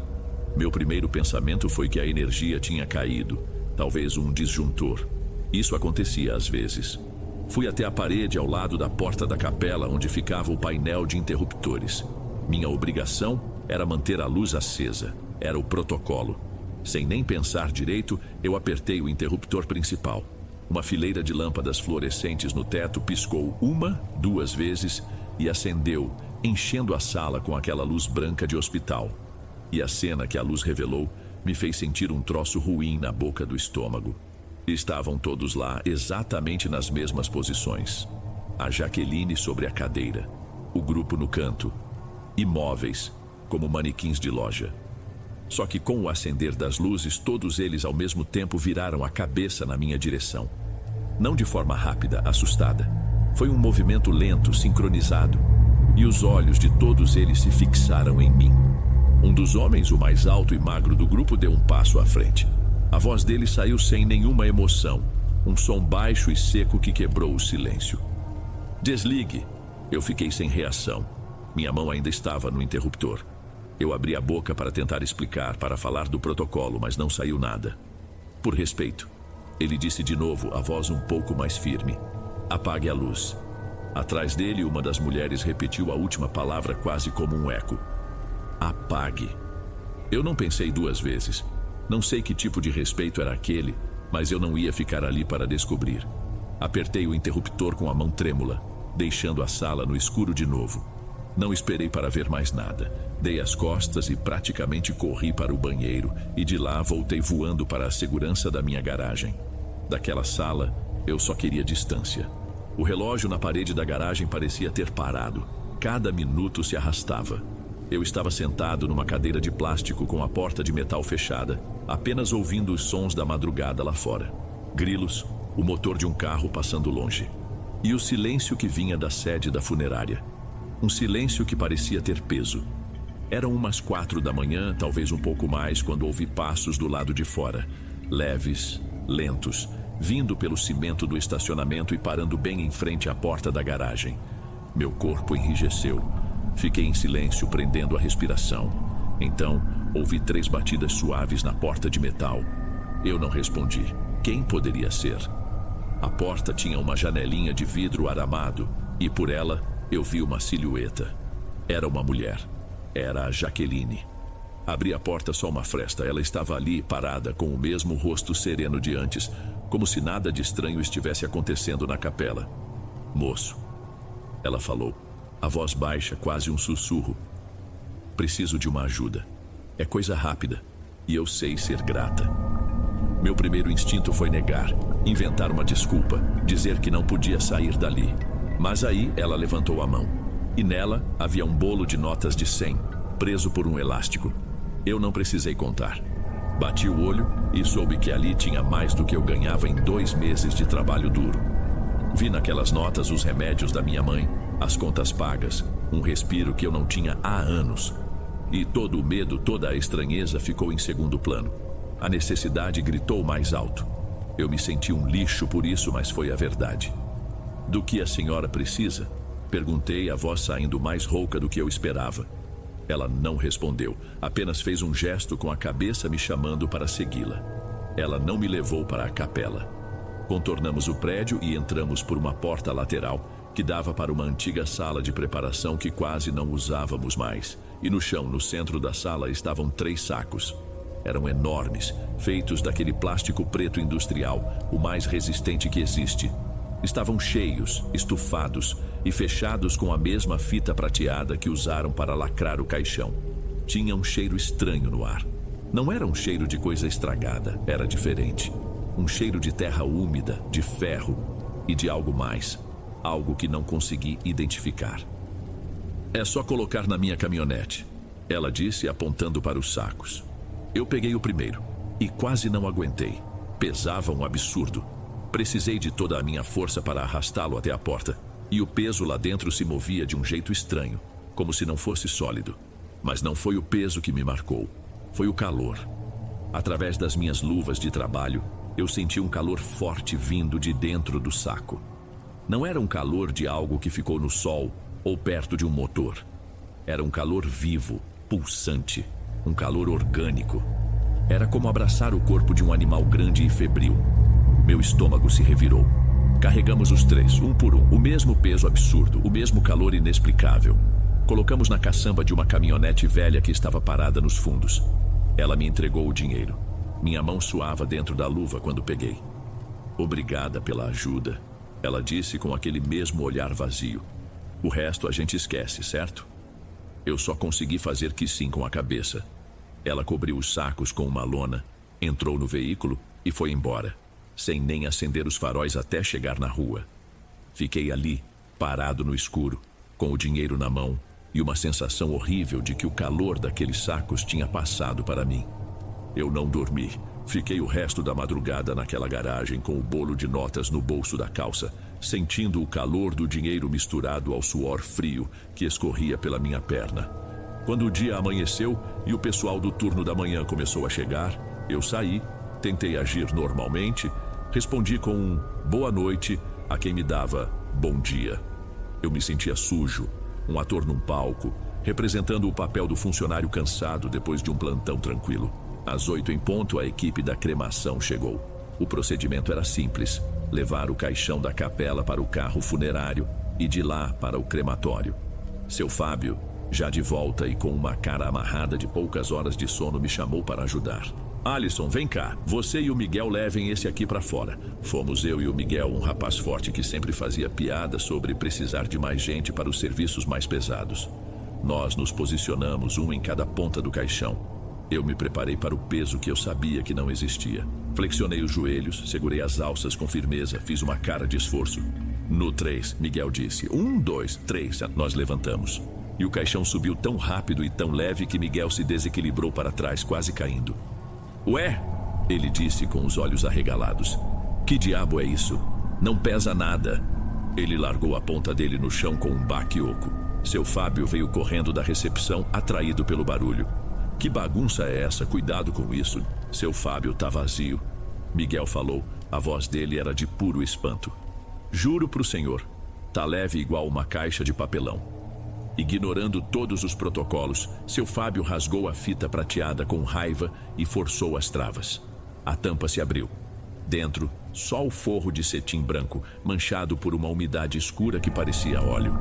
Meu primeiro pensamento foi que a energia tinha caído, talvez um disjuntor. Isso acontecia às vezes. Fui até a parede ao lado da porta da capela, onde ficava o painel de interruptores. Minha obrigação era manter a luz acesa. Era o protocolo. Sem nem pensar direito, eu apertei o interruptor principal. Uma fileira de lâmpadas fluorescentes no teto piscou 1, 2 vezes e acendeu, enchendo a sala com aquela luz branca de hospital. E a cena que a luz revelou me fez sentir um troço ruim na boca do estômago. Estavam todos lá, exatamente nas mesmas posições. A Jaqueline sobre a cadeira, o grupo no canto, imóveis, como manequins de loja. Só que com o acender das luzes, todos eles ao mesmo tempo viraram a cabeça na minha direção. Não de forma rápida, assustada. Foi um movimento lento, sincronizado, e os olhos de todos eles se fixaram em mim. Um dos homens, o mais alto e magro do grupo, deu um passo à frente. A voz dele saiu sem nenhuma emoção, um som baixo e seco que quebrou o silêncio. Desligue. Eu fiquei sem reação. Minha mão ainda estava no interruptor. Eu abri a boca para tentar explicar, para falar do protocolo, mas não saiu nada. Por respeito, ele disse de novo, a voz um pouco mais firme: apague a luz. Atrás dele, uma das mulheres repetiu a última palavra quase como um eco: apague. Eu não pensei duas vezes. Não sei que tipo de respeito era aquele, mas eu não ia ficar ali para descobrir. Apertei o interruptor com a mão trêmula, deixando a sala no escuro de novo. Não esperei para ver mais nada. Dei as costas e praticamente corri para o banheiro, e de lá voltei voando para a segurança da minha garagem. Daquela sala, eu só queria distância. O relógio na parede da garagem parecia ter parado. Cada minuto se arrastava. Eu estava sentado numa cadeira de plástico com a porta de metal fechada, apenas ouvindo os sons da madrugada lá fora. Grilos, o motor de um carro passando longe. E o silêncio que vinha da sede da funerária. Um silêncio que parecia ter peso. Eram umas 4 da manhã, talvez um pouco mais, quando ouvi passos do lado de fora. Leves, lentos, vindo pelo cimento do estacionamento e parando bem em frente à porta da garagem. Meu corpo enrijeceu. Fiquei em silêncio, prendendo a respiração. Então, ouvi 3 batidas suaves na porta de metal. Eu não respondi. Quem poderia ser? A porta tinha uma janelinha de vidro aramado, e por ela eu vi uma silhueta. Era uma mulher. Era a Jaqueline. Abri a porta só uma fresta. Ela estava ali, parada, com o mesmo rosto sereno de antes, como se nada de estranho estivesse acontecendo na capela. Moço, ela falou, a voz baixa, quase um sussurro. Preciso de uma ajuda. É coisa rápida, e eu sei ser grata. Meu primeiro instinto foi negar, inventar uma desculpa, dizer que não podia sair dali. Mas aí ela levantou a mão, e nela havia um bolo de notas de 100, preso por um elástico. Eu não precisei contar. Bati o olho e soube que ali tinha mais do que eu ganhava em 2 meses de trabalho duro. Vi naquelas notas os remédios da minha mãe, as contas pagas, um respiro que eu não tinha há anos. E todo o medo, toda a estranheza ficou em segundo plano. A necessidade gritou mais alto. Eu me senti um lixo por isso, mas foi a verdade. Do que a senhora precisa? Perguntei, a voz saindo mais rouca do que eu esperava. Ela não respondeu, apenas fez um gesto com a cabeça me chamando para segui-la. Ela não me levou para a capela. Contornamos o prédio e entramos por uma porta lateral que dava para uma antiga sala de preparação que quase não usávamos mais. E no chão, no centro da sala, estavam 3 sacos. Eram enormes, feitos daquele plástico preto industrial, o mais resistente que existe. Estavam cheios, estufados e fechados com a mesma fita prateada que usaram para lacrar o caixão. Tinha um cheiro estranho no ar. Não era um cheiro de coisa estragada, era diferente. Um cheiro de terra úmida, de ferro e de algo mais. Algo que não consegui identificar. É só colocar na minha caminhonete, ela disse, apontando para os sacos. Eu peguei o primeiro e quase não aguentei. Pesava um absurdo. Precisei de toda a minha força para arrastá-lo até a porta. E o peso lá dentro se movia de um jeito estranho, como se não fosse sólido. Mas não foi o peso que me marcou. Foi o calor. Através das minhas luvas de trabalho, eu senti um calor forte vindo de dentro do saco. Não era um calor de algo que ficou no sol ou perto de um motor. Era um calor vivo, pulsante, um calor orgânico. Era como abraçar o corpo de um animal grande e febril. Meu estômago se revirou. Carregamos os 3, um por um, o mesmo peso absurdo, o mesmo calor inexplicável. Colocamos na caçamba de uma caminhonete velha que estava parada nos fundos. Ela me entregou o dinheiro. Minha mão suava dentro da luva quando peguei. Obrigada pela ajuda, ela disse com aquele mesmo olhar vazio. O resto a gente esquece, certo? Eu só consegui fazer que sim com a cabeça. Ela cobriu os sacos com uma lona, entrou no veículo e foi embora, sem nem acender os faróis até chegar na rua. Fiquei ali, parado no escuro, com o dinheiro na mão e uma sensação horrível de que o calor daqueles sacos tinha passado para mim. Eu não dormi. Fiquei o resto da madrugada naquela garagem com o bolo de notas no bolso da calça, sentindo o calor do dinheiro misturado ao suor frio que escorria pela minha perna. Quando o dia amanheceu e o pessoal do turno da manhã começou a chegar, eu saí, tentei agir normalmente, respondi com um boa noite a quem me dava bom dia. Eu me sentia sujo, um ator num palco, representando o papel do funcionário cansado depois de um plantão tranquilo. Às 8 em ponto, a equipe da cremação chegou. O procedimento era simples: levar o caixão da capela para o carro funerário e de lá para o crematório. Seu Fábio, já de volta e com uma cara amarrada de poucas horas de sono, me chamou para ajudar. Alisson, vem cá, você e o Miguel levem esse aqui para fora. Fomos eu e o Miguel, um rapaz forte que sempre fazia piada sobre precisar de mais gente para os serviços mais pesados. Nós nos posicionamos, um em cada ponta do caixão. Eu me preparei para o peso que eu sabia que não existia. Flexionei os joelhos, segurei as alças com firmeza, fiz uma cara de esforço. No 3, Miguel disse: 1, 2, 3. Nós levantamos. E o caixão subiu tão rápido e tão leve que Miguel se desequilibrou para trás, quase caindo. Ué, ele disse com os olhos arregalados. Que diabo é isso? Não pesa nada. Ele largou a ponta dele no chão com um baque oco. Seu Fábio veio correndo da recepção, atraído pelo barulho. Que bagunça é essa? Cuidado com isso. Seu Fábio tá vazio. Miguel falou. A voz dele era de puro espanto. Juro pro senhor, tá leve igual uma caixa de papelão. Ignorando todos os protocolos, seu Fábio rasgou a fita prateada com raiva e forçou as travas. A tampa se abriu. Dentro, só o forro de cetim branco, manchado por uma umidade escura que parecia óleo.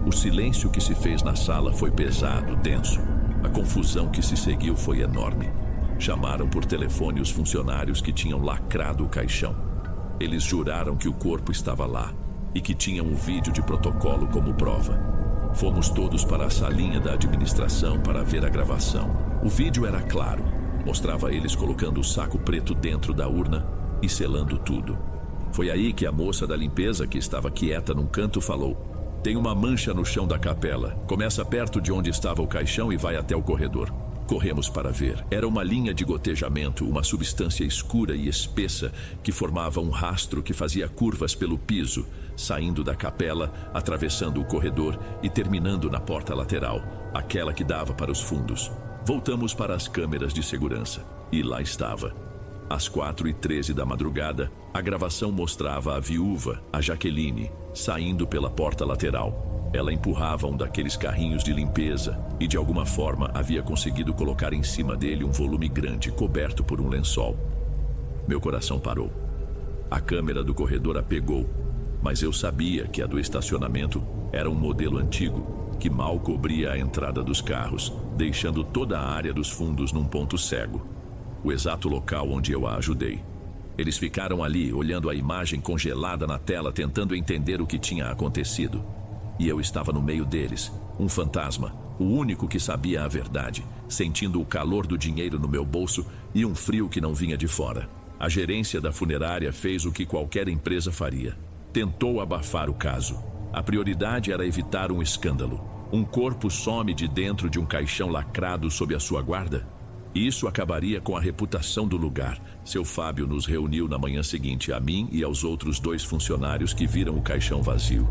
O silêncio que se fez na sala foi pesado, denso. A confusão que se seguiu foi enorme. Chamaram por telefone os funcionários que tinham lacrado o caixão. Eles juraram que o corpo estava lá e que tinham um vídeo de protocolo como prova. Fomos todos para a salinha da administração para ver a gravação. O vídeo era claro. Mostrava eles colocando o saco preto dentro da urna e selando tudo. Foi aí que a moça da limpeza, que estava quieta num canto, falou: tem uma mancha no chão da capela. Começa perto de onde estava o caixão e vai até o corredor. Corremos para ver. Era uma linha de gotejamento, uma substância escura e espessa que formava um rastro que fazia curvas pelo piso, saindo da capela, atravessando o corredor e terminando na porta lateral, aquela que dava para os fundos. Voltamos para as câmeras de segurança e lá estava. Às 4h13 da madrugada, a gravação mostrava a viúva, a Jaqueline, saindo pela porta lateral. Ela empurrava um daqueles carrinhos de limpeza e de alguma forma havia conseguido colocar em cima dele um volume grande coberto por um lençol. Meu coração parou. A câmera do corredor a pegou, mas eu sabia que a do estacionamento era um modelo antigo que mal cobria a entrada dos carros, deixando toda a área dos fundos num ponto cego. O exato local onde eu a ajudei. Eles ficaram ali, olhando a imagem congelada na tela, tentando entender o que tinha acontecido. E eu estava no meio deles, um fantasma, o único que sabia a verdade, sentindo o calor do dinheiro no meu bolso e um frio que não vinha de fora. A gerência da funerária fez o que qualquer empresa faria. Tentou abafar o caso. A prioridade era evitar um escândalo. Um corpo some de dentro de um caixão lacrado sob a sua guarda? Isso acabaria com a reputação do lugar. Seu Fábio nos reuniu na manhã seguinte, a mim e aos outros 2 funcionários que viram o caixão vazio.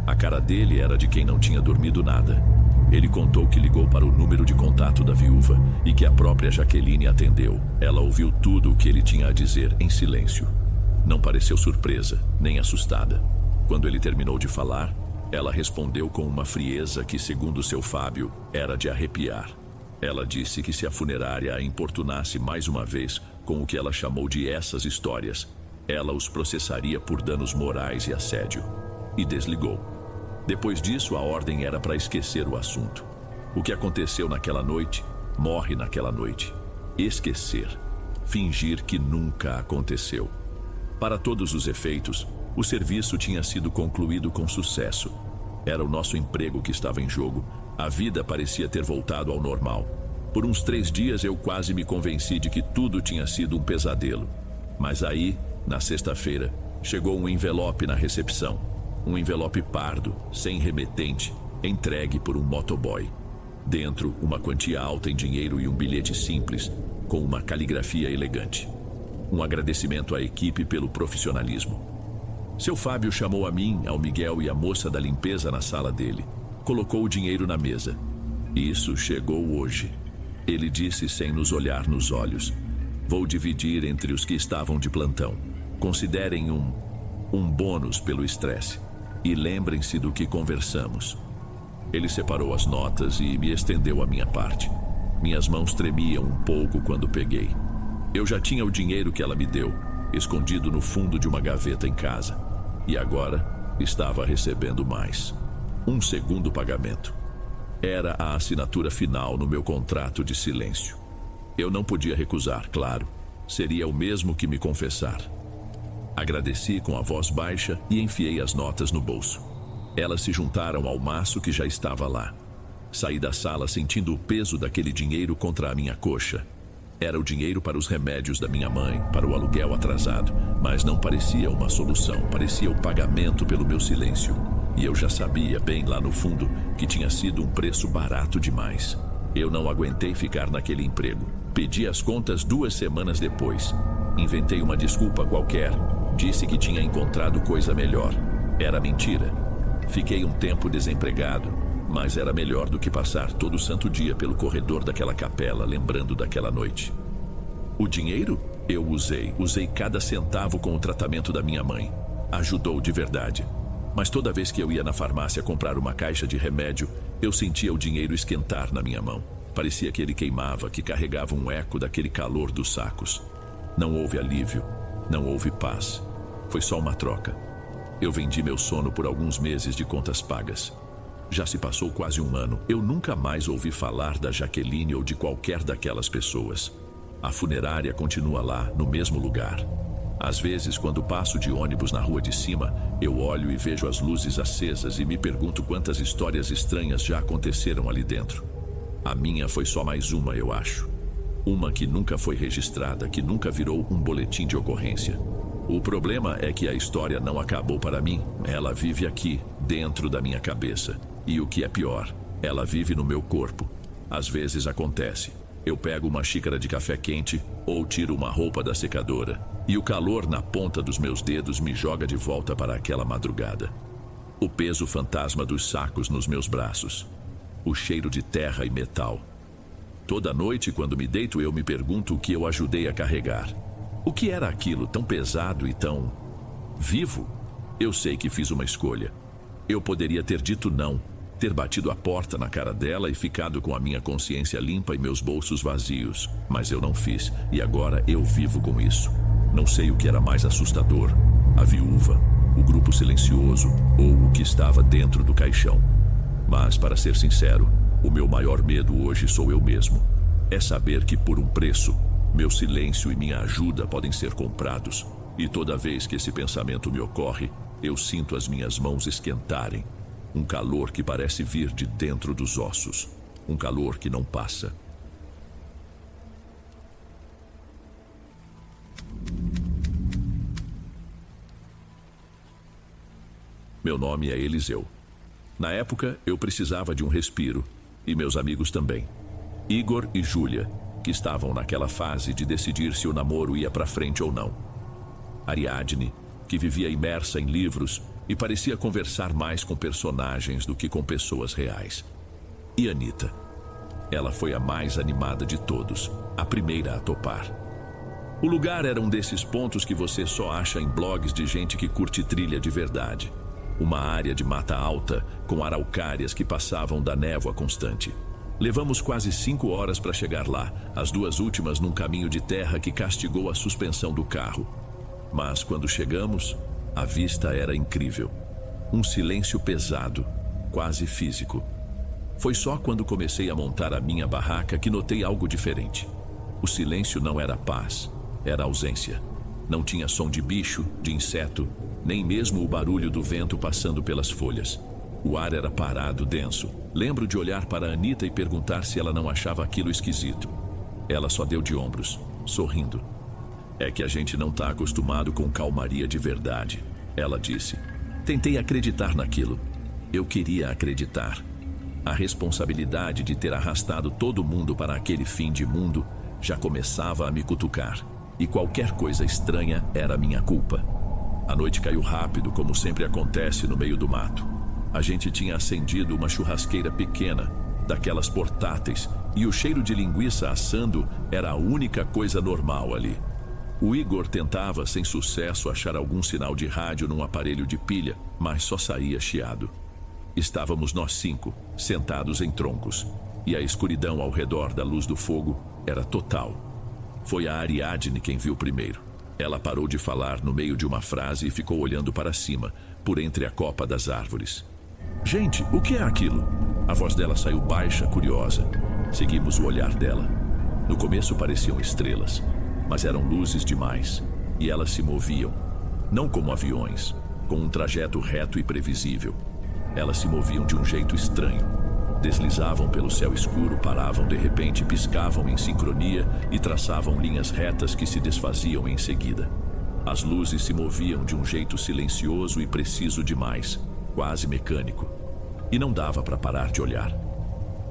A cara dele era de quem não tinha dormido nada. Ele contou que ligou para o número de contato da viúva e que a própria Jaqueline atendeu. Ela ouviu tudo o que ele tinha a dizer em silêncio. Não pareceu surpresa, nem assustada. Quando ele terminou de falar, ela respondeu com uma frieza que, segundo seu Fábio, era de arrepiar. Ela disse que se a funerária a importunasse mais uma vez com o que ela chamou de essas histórias, ela os processaria por danos morais e assédio. E desligou. Depois disso, a ordem era para esquecer o assunto. O que aconteceu naquela noite, morre naquela noite. Esquecer. Fingir que nunca aconteceu. Para todos os efeitos, o serviço tinha sido concluído com sucesso. Era o nosso emprego que estava em jogo. A vida parecia ter voltado ao normal. Por uns 3 dias eu quase me convenci de que tudo tinha sido um pesadelo. Mas aí, na sexta-feira, chegou um envelope na recepção. Um envelope pardo, sem remetente, entregue por um motoboy. Dentro, uma quantia alta em dinheiro e um bilhete simples, com uma caligrafia elegante. Um agradecimento à equipe pelo profissionalismo. Seu Fábio chamou a mim, ao Miguel e à moça da limpeza na sala dele. Colocou o dinheiro na mesa. Isso chegou hoje. Ele disse sem nos olhar nos olhos: vou dividir entre os que estavam de plantão. Considerem um bônus pelo estresse. E lembrem-se do que conversamos. Ele separou as notas e me estendeu a minha parte. Minhas mãos tremiam um pouco quando peguei. Eu já tinha o dinheiro que ela me deu, escondido no fundo de uma gaveta em casa. E agora estava recebendo mais. Um segundo pagamento. Era a assinatura final no meu contrato de silêncio. Eu não podia recusar, claro. Seria o mesmo que me confessar. Agradeci com a voz baixa e enfiei as notas no bolso. Elas se juntaram ao maço que já estava lá. Saí da sala sentindo o peso daquele dinheiro contra a minha coxa. Era o dinheiro para os remédios da minha mãe, para o aluguel atrasado, mas não parecia uma solução, parecia o pagamento pelo meu silêncio. E eu já sabia, bem lá no fundo, que tinha sido um preço barato demais. Eu não aguentei ficar naquele emprego. Pedi as contas 2 semanas depois. Inventei uma desculpa qualquer. Disse que tinha encontrado coisa melhor. Era mentira. Fiquei um tempo desempregado, mas era melhor do que passar todo santo dia pelo corredor daquela capela, lembrando daquela noite. O dinheiro? Eu usei cada centavo com o tratamento da minha mãe. Ajudou de verdade. Mas toda vez que eu ia na farmácia comprar uma caixa de remédio, eu sentia o dinheiro esquentar na minha mão. Parecia que ele queimava, que carregava um eco daquele calor dos sacos. Não houve alívio, não houve paz. Foi só uma troca. Eu vendi meu sono por alguns meses de contas pagas. Já se passou quase 1 ano. Eu nunca mais ouvi falar da Jaqueline ou de qualquer daquelas pessoas. A funerária continua lá, no mesmo lugar. Às vezes, quando passo de ônibus na rua de cima, eu olho e vejo as luzes acesas e me pergunto quantas histórias estranhas já aconteceram ali dentro. A minha foi só mais uma, eu acho. Uma que nunca foi registrada, que nunca virou um boletim de ocorrência. O problema é que a história não acabou para mim. Ela vive aqui, dentro da minha cabeça. E o que é pior, ela vive no meu corpo. Às vezes acontece. Eu pego uma xícara de café quente ou tiro uma roupa da secadora e o calor na ponta dos meus dedos me joga de volta para aquela madrugada. O peso fantasma dos sacos nos meus braços. O cheiro de terra e metal. Toda noite, quando me deito, eu me pergunto o que eu ajudei a carregar. O que era aquilo tão pesado e tão vivo? Eu sei que fiz uma escolha. Eu poderia ter dito não, ter batido a porta na cara dela e ficado com a minha consciência limpa e meus bolsos vazios. Mas eu não fiz, e agora eu vivo com isso. Não sei o que era mais assustador, a viúva, o grupo silencioso ou o que estava dentro do caixão. Mas, para ser sincero, o meu maior medo hoje sou eu mesmo. É saber que por um preço, meu silêncio e minha ajuda podem ser comprados. E toda vez que esse pensamento me ocorre, eu sinto as minhas mãos esquentarem. Um calor que parece vir de dentro dos ossos. Um calor que não passa. Meu nome é Eliseu. Na época, eu precisava de um respiro. E meus amigos também. Igor e Júlia, que estavam naquela fase de decidir se o namoro ia para frente ou não. Ariadne, que vivia imersa em livros e parecia conversar mais com personagens do que com pessoas reais. E Anita. Ela foi a mais animada de todos, a primeira a topar. O lugar era um desses pontos que você só acha em blogs de gente que curte trilha de verdade. Uma área de mata alta, com araucárias que passavam da névoa constante. Levamos quase 5 horas para chegar lá, as 2 últimas num caminho de terra que castigou a suspensão do carro. Mas quando chegamos, a vista era incrível. Um silêncio pesado, quase físico. Foi só quando comecei a montar a minha barraca que notei algo diferente. O silêncio não era paz, era ausência. Não tinha som de bicho, de inseto, nem mesmo o barulho do vento passando pelas folhas. O ar era parado, denso. Lembro de olhar para Anita e perguntar se ela não achava aquilo esquisito. Ela só deu de ombros, sorrindo. É que a gente não está acostumado com calmaria de verdade, ela disse. Tentei acreditar naquilo. Eu queria acreditar. A responsabilidade de ter arrastado todo mundo para aquele fim de mundo já começava a me cutucar. E qualquer coisa estranha era minha culpa. A noite caiu rápido, como sempre acontece no meio do mato. A gente tinha acendido uma churrasqueira pequena, daquelas portáteis, e o cheiro de linguiça assando era a única coisa normal ali. O Igor tentava, sem sucesso, achar algum sinal de rádio num aparelho de pilha, mas só saía chiado. Estávamos nós 5, sentados em troncos, e a escuridão ao redor da luz do fogo era total. Foi a Ariadne quem viu primeiro. Ela parou de falar no meio de uma frase e ficou olhando para cima, por entre a copa das árvores. Gente, o que é aquilo? A voz dela saiu baixa, curiosa. Seguimos o olhar dela. No começo pareciam estrelas, mas eram luzes demais, e elas se moviam, não como aviões, com um trajeto reto e previsível. Elas se moviam de um jeito estranho. Deslizavam pelo céu escuro, paravam de repente, piscavam em sincronia e traçavam linhas retas que se desfaziam em seguida. As luzes se moviam de um jeito silencioso e preciso demais, quase mecânico. E não dava para parar de olhar.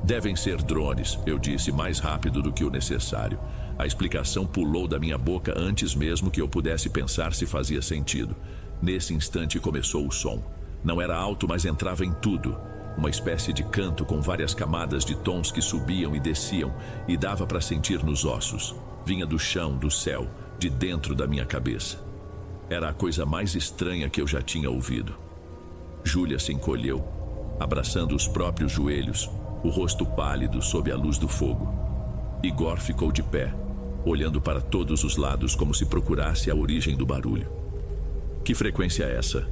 Devem ser drones, eu disse mais rápido do que o necessário. A explicação pulou da minha boca antes mesmo que eu pudesse pensar se fazia sentido. Nesse instante começou o som. Não era alto, mas entrava em tudo. Uma espécie de canto com várias camadas de tons que subiam e desciam, e dava para sentir nos ossos. Vinha do chão, do céu, de dentro da minha cabeça. Era a coisa mais estranha que eu já tinha ouvido. Júlia se encolheu, abraçando os próprios joelhos, o rosto pálido sob a luz do fogo. Igor ficou de pé, olhando para todos os lados como se procurasse a origem do barulho. Que frequência é essa?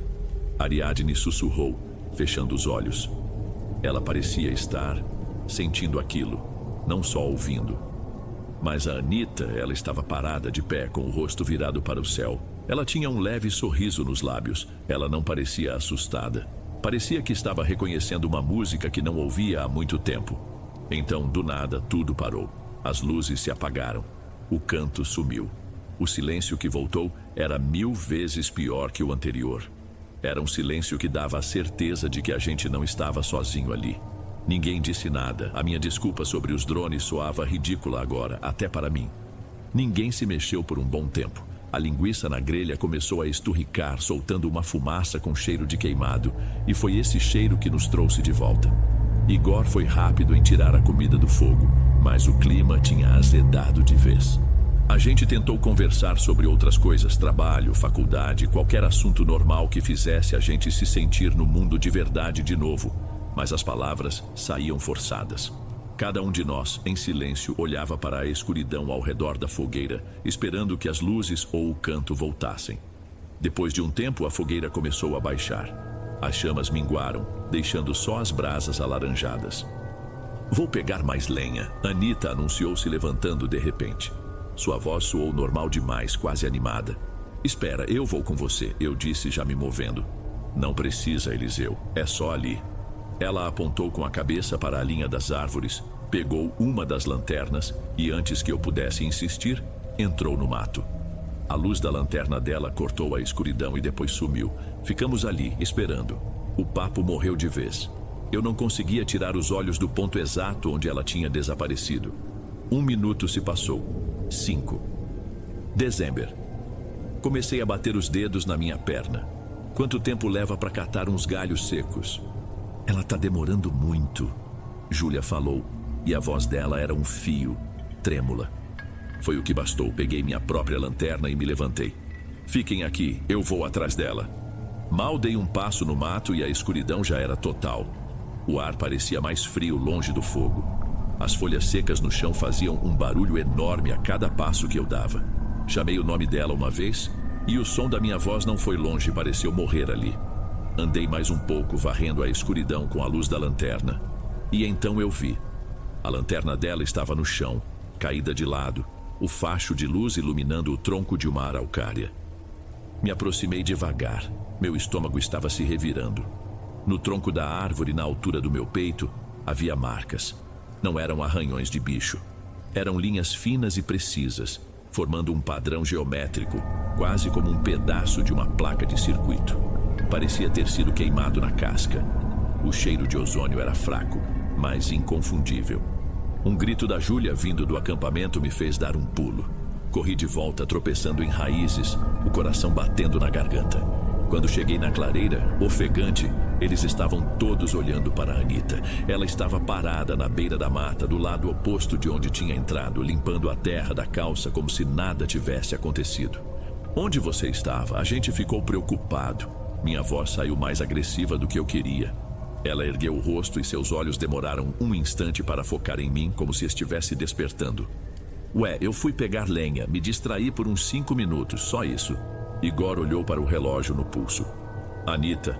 Ariadne sussurrou, fechando os olhos. Ela parecia estar sentindo aquilo, não só ouvindo. Mas a Anita, ela estava parada de pé, com o rosto virado para o céu. Ela tinha um leve sorriso nos lábios. Ela não parecia assustada. Parecia que estava reconhecendo uma música que não ouvia há muito tempo. Então, do nada, tudo parou. As luzes se apagaram. O canto sumiu. O silêncio que voltou era 1000 vezes pior que o anterior. Era um silêncio que dava a certeza de que a gente não estava sozinho ali. Ninguém disse nada. A minha desculpa sobre os drones soava ridícula agora, até para mim. Ninguém se mexeu por um bom tempo. A linguiça na grelha começou a esturricar, soltando uma fumaça com cheiro de queimado, e foi esse cheiro que nos trouxe de volta. Igor foi rápido em tirar a comida do fogo, mas o clima tinha azedado de vez. A gente tentou conversar sobre outras coisas, trabalho, faculdade, qualquer assunto normal que fizesse a gente se sentir no mundo de verdade de novo, mas as palavras saíam forçadas. Cada um de nós, em silêncio, olhava para a escuridão ao redor da fogueira, esperando que as luzes ou o canto voltassem. Depois de um tempo, a fogueira começou a baixar. As chamas minguaram, deixando só as brasas alaranjadas. Vou pegar mais lenha, Anita anunciou se levantando de repente. Sua voz soou normal demais, quase animada. Espera, eu vou com você, eu disse já me movendo. Não precisa, Eliseu, é só ali. Ela apontou com a cabeça para a linha das árvores, pegou uma das lanternas e, antes que eu pudesse insistir, entrou no mato. A luz da lanterna dela cortou a escuridão e depois sumiu. Ficamos ali, esperando. O papo morreu de vez. Eu não conseguia tirar os olhos do ponto exato onde ela tinha desaparecido. 1 minuto se passou. 5. Dezembro. Comecei a bater os dedos na minha perna. Quanto tempo leva para catar uns galhos secos? Ela tá demorando muito, Júlia falou, e a voz dela era um fio, trêmula. Foi o que bastou. Peguei minha própria lanterna e me levantei. Fiquem aqui, eu vou atrás dela. Mal dei um passo no mato e a escuridão já era total. O ar parecia mais frio longe do fogo. As folhas secas no chão faziam um barulho enorme a cada passo que eu dava. Chamei o nome dela uma vez e o som da minha voz não foi longe, pareceu morrer ali. Andei mais um pouco, varrendo a escuridão com a luz da lanterna. E então eu vi. A lanterna dela estava no chão, caída de lado, o facho de luz iluminando o tronco de uma araucária. Me aproximei devagar. Meu estômago estava se revirando. No tronco da árvore, na altura do meu peito, havia marcas. Não eram arranhões de bicho. Eram linhas finas e precisas, formando um padrão geométrico, quase como um pedaço de uma placa de circuito. Parecia ter sido queimado na casca. O cheiro de ozônio era fraco, mas inconfundível. Um grito da Júlia vindo do acampamento me fez dar um pulo. Corri de volta, tropeçando em raízes, o coração batendo na garganta. Quando cheguei na clareira, ofegante, eles estavam todos olhando para a Anita. Ela estava parada na beira da mata, do lado oposto de onde tinha entrado, limpando a terra da calça como se nada tivesse acontecido. Onde você estava? A gente ficou preocupado. Minha voz saiu mais agressiva do que eu queria. Ela ergueu o rosto e seus olhos demoraram um instante para focar em mim, como se estivesse despertando. Ué, eu fui pegar lenha, me distraí por uns 5 minutos, só isso. Igor olhou para o relógio no pulso. Anita,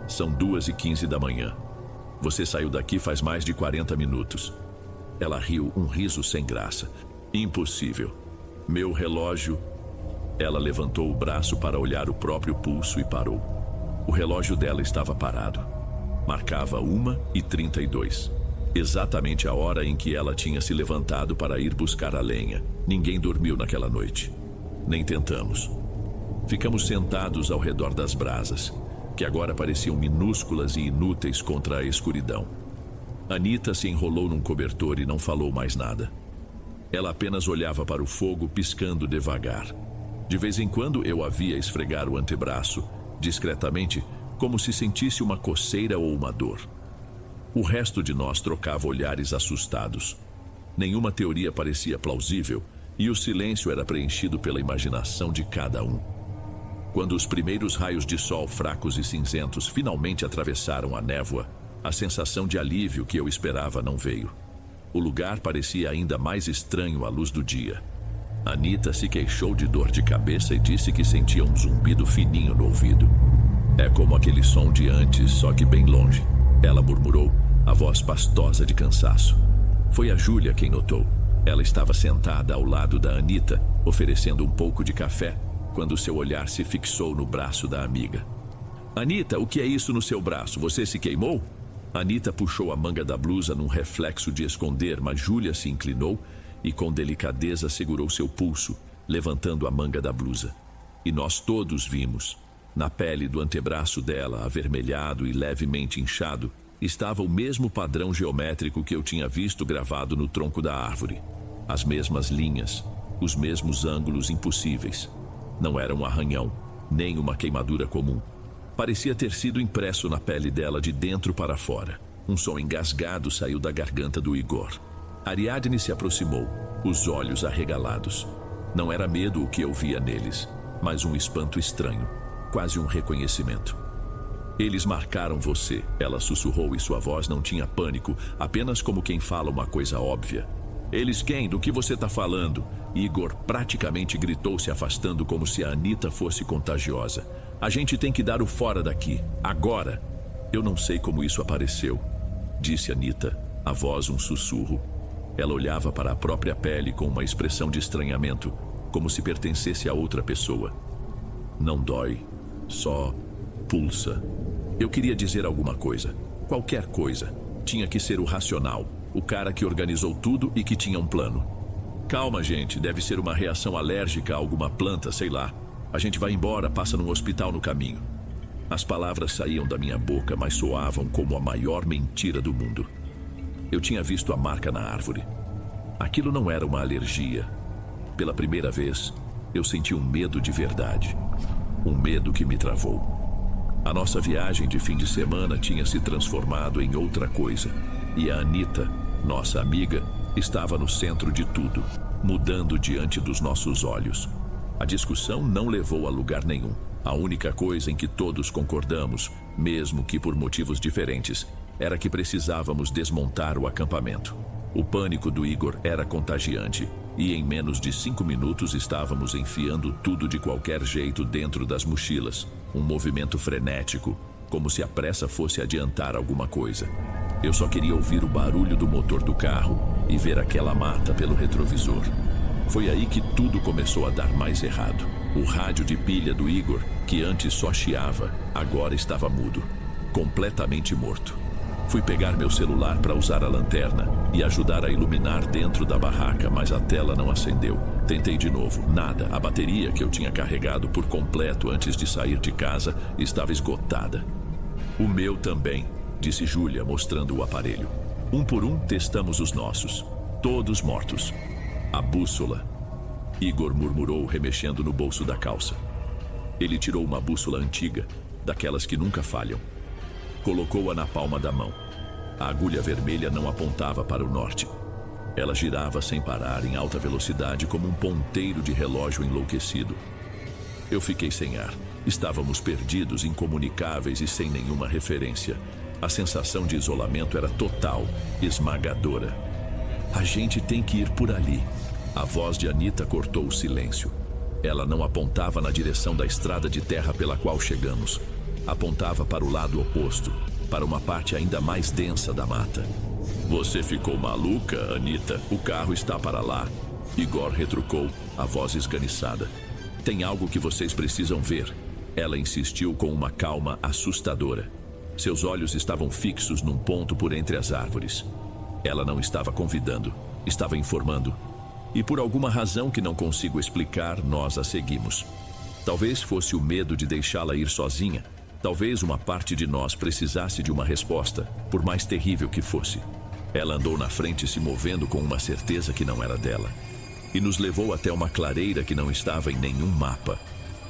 são 2h15 da manhã. Você saiu daqui faz mais de 40 minutos. Ela riu, um riso sem graça. Impossível. Meu relógio... Ela levantou o braço para olhar o próprio pulso e parou. O relógio dela estava parado. Marcava 1h32. Exatamente a hora em que ela tinha se levantado para ir buscar a lenha. Ninguém dormiu naquela noite. Nem tentamos. Ficamos sentados ao redor das brasas, que agora pareciam minúsculas e inúteis contra a escuridão. Anita se enrolou num cobertor e não falou mais nada. Ela apenas olhava para o fogo, piscando devagar. De vez em quando eu a via esfregar o antebraço, discretamente, como se sentisse uma coceira ou uma dor. O resto de nós trocava olhares assustados. Nenhuma teoria parecia plausível, e o silêncio era preenchido pela imaginação de cada um. Quando os primeiros raios de sol fracos e cinzentos finalmente atravessaram a névoa, a sensação de alívio que eu esperava não veio. O lugar parecia ainda mais estranho à luz do dia. Anita se queixou de dor de cabeça e disse que sentia um zumbido fininho no ouvido. É como aquele som de antes, só que bem longe. Ela murmurou, a voz pastosa de cansaço. Foi a Júlia quem notou. Ela estava sentada ao lado da Anita, oferecendo um pouco de café, quando seu olhar se fixou no braço da amiga. Anita, o que é isso no seu braço? Você se queimou? Anita puxou a manga da blusa num reflexo de esconder, mas Júlia se inclinou e com delicadeza segurou seu pulso, levantando a manga da blusa. E nós todos vimos. Na pele do antebraço dela, avermelhado e levemente inchado, estava o mesmo padrão geométrico que eu tinha visto gravado no tronco da árvore. As mesmas linhas, os mesmos ângulos impossíveis. Não era um arranhão, nem uma queimadura comum. Parecia ter sido impresso na pele dela de dentro para fora. Um som engasgado saiu da garganta do Igor. Ariadne se aproximou, os olhos arregalados. Não era medo o que eu via neles, mas um espanto estranho, quase um reconhecimento. Eles marcaram você, ela sussurrou e sua voz não tinha pânico, apenas como quem fala uma coisa óbvia. Eles quem? Do que você está falando? Igor praticamente gritou, se afastando como se a Anita fosse contagiosa. A gente tem que dar o fora daqui, agora. Eu não sei como isso apareceu, disse Anita, a voz um sussurro. Ela olhava para a própria pele com uma expressão de estranhamento, como se pertencesse a outra pessoa. Não dói, só pulsa. Eu queria dizer alguma coisa, qualquer coisa. Tinha que ser o racional, o cara que organizou tudo e que tinha um plano. Calma, gente, deve ser uma reação alérgica a alguma planta, sei lá. A gente vai embora, passa num hospital no caminho. As palavras saíam da minha boca, mas soavam como a maior mentira do mundo. Eu tinha visto a marca na árvore. Aquilo não era uma alergia. Pela primeira vez, eu senti um medo de verdade. Um medo que me travou. A nossa viagem de fim de semana tinha se transformado em outra coisa. E a Anita, nossa amiga, estava no centro de tudo, mudando diante dos nossos olhos. A discussão não levou a lugar nenhum. A única coisa em que todos concordamos, mesmo que por motivos diferentes, era que precisávamos desmontar o acampamento. O pânico do Igor era contagiante, e em menos de 5 minutos estávamos enfiando tudo de qualquer jeito dentro das mochilas. Um movimento frenético, como se a pressa fosse adiantar alguma coisa. Eu só queria ouvir o barulho do motor do carro e ver aquela mata pelo retrovisor. Foi aí que tudo começou a dar mais errado. O rádio de pilha do Igor, que antes só chiava, agora estava mudo. completamente morto. Fui pegar meu celular para usar a lanterna e ajudar a iluminar dentro da barraca, mas a tela não acendeu. Tentei de novo, nada. A bateria que eu tinha carregado por completo antes de sair de casa estava esgotada. O meu também, disse Júlia, mostrando o aparelho. Um por um testamos os nossos, todos mortos. A bússola, Igor murmurou, remexendo no bolso da calça. Ele tirou uma bússola antiga, daquelas que nunca falham. Colocou-a na palma da mão. A agulha vermelha não apontava para o norte. Ela girava sem parar em alta velocidade como um ponteiro de relógio enlouquecido. Eu fiquei sem ar. Estávamos perdidos, incomunicáveis e sem nenhuma referência. A sensação de isolamento era total, esmagadora. A gente tem que ir por ali. A voz de Anita cortou o silêncio. Ela não apontava na direção da estrada de terra pela qual chegamos. Apontava para o lado oposto, para uma parte ainda mais densa da mata. Você ficou maluca, Anita? O carro está para lá. Igor retrucou, a voz esganiçada. Tem algo que vocês precisam ver. Ela insistiu com uma calma assustadora. Seus olhos estavam fixos num ponto por entre as árvores. Ela não estava convidando, estava informando. E por alguma razão que não consigo explicar, nós a seguimos. Talvez fosse o medo de deixá-la ir sozinha. Talvez uma parte de nós precisasse de uma resposta, por mais terrível que fosse. Ela andou na frente, se movendo com uma certeza que não era dela. E nos levou até uma clareira que não estava em nenhum mapa.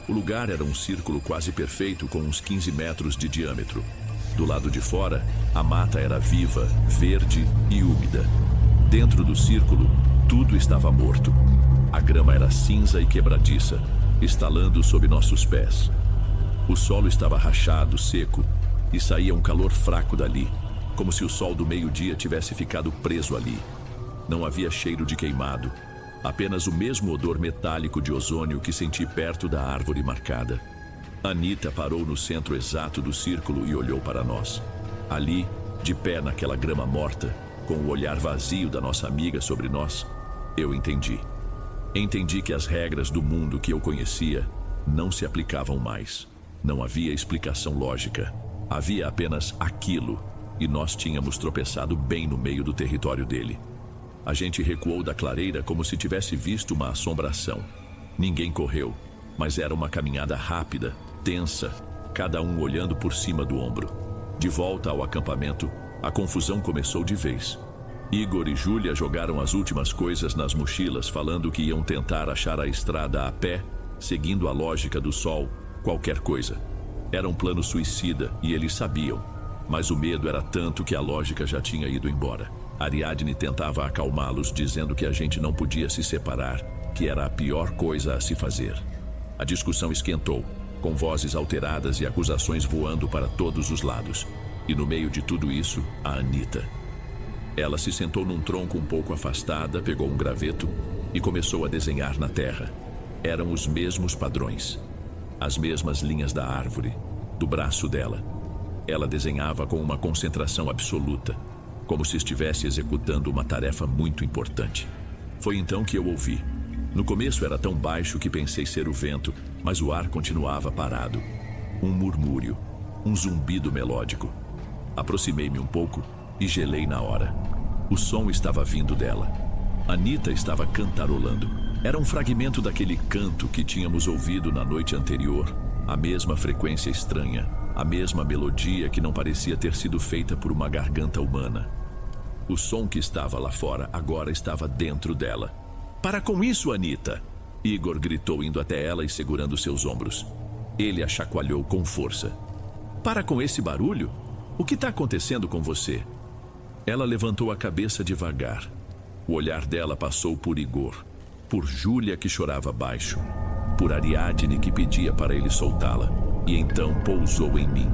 O lugar era um círculo quase perfeito, com uns 15 metros de diâmetro. Do lado de fora, a mata era viva, verde e úmida. Dentro do círculo, tudo estava morto. A grama era cinza e quebradiça, estalando sob nossos pés. O solo estava rachado, seco, e saía um calor fraco dali, como se o sol do meio-dia tivesse ficado preso ali. Não havia cheiro de queimado, apenas o mesmo odor metálico de ozônio que senti perto da árvore marcada. Anita parou no centro exato do círculo e olhou para nós. Ali, de pé naquela grama morta, com o olhar vazio da nossa amiga sobre nós, eu entendi. Entendi que as regras do mundo que eu conhecia não se aplicavam mais. Não havia explicação lógica. Havia apenas aquilo, e nós tínhamos tropeçado bem no meio do território dele. A gente recuou da clareira como se tivesse visto uma assombração. Ninguém correu, mas era uma caminhada rápida, tensa, cada um olhando por cima do ombro. De volta ao acampamento, a confusão começou de vez. Igor e Júlia jogaram as últimas coisas nas mochilas, falando que iam tentar achar a estrada a pé, seguindo a lógica do sol, qualquer coisa. Era um plano suicida e eles sabiam, mas o medo era tanto que a lógica já tinha ido embora. Ariadne tentava acalmá-los, dizendo que a gente não podia se separar, que era a pior coisa a se fazer. A discussão esquentou, com vozes alteradas e acusações voando para todos os lados. E no meio de tudo isso, a Anita. Ela se sentou num tronco um pouco afastada, pegou um graveto e começou a desenhar na terra. Eram os mesmos padrões, as mesmas linhas da árvore, do braço dela. Ela desenhava com uma concentração absoluta, como se estivesse executando uma tarefa muito importante. Foi então que eu ouvi. No começo era tão baixo que pensei ser o vento, mas o ar continuava parado. Um murmúrio, um zumbido melódico. Aproximei-me um pouco e gelei na hora. O som estava vindo dela. Anita estava cantarolando. Era um fragmento daquele canto que tínhamos ouvido na noite anterior. A mesma frequência estranha, a mesma melodia que não parecia ter sido feita por uma garganta humana. O som que estava lá fora agora estava dentro dela. Para com isso, Anita! Igor gritou, indo até ela e segurando seus ombros. Ele a chacoalhou com força. Para com esse barulho? O que está acontecendo com você? Ela levantou a cabeça devagar. O olhar dela passou por Igor, por Júlia, que chorava baixo, por Ariadne, que pedia para ele soltá-la, e então pousou em mim.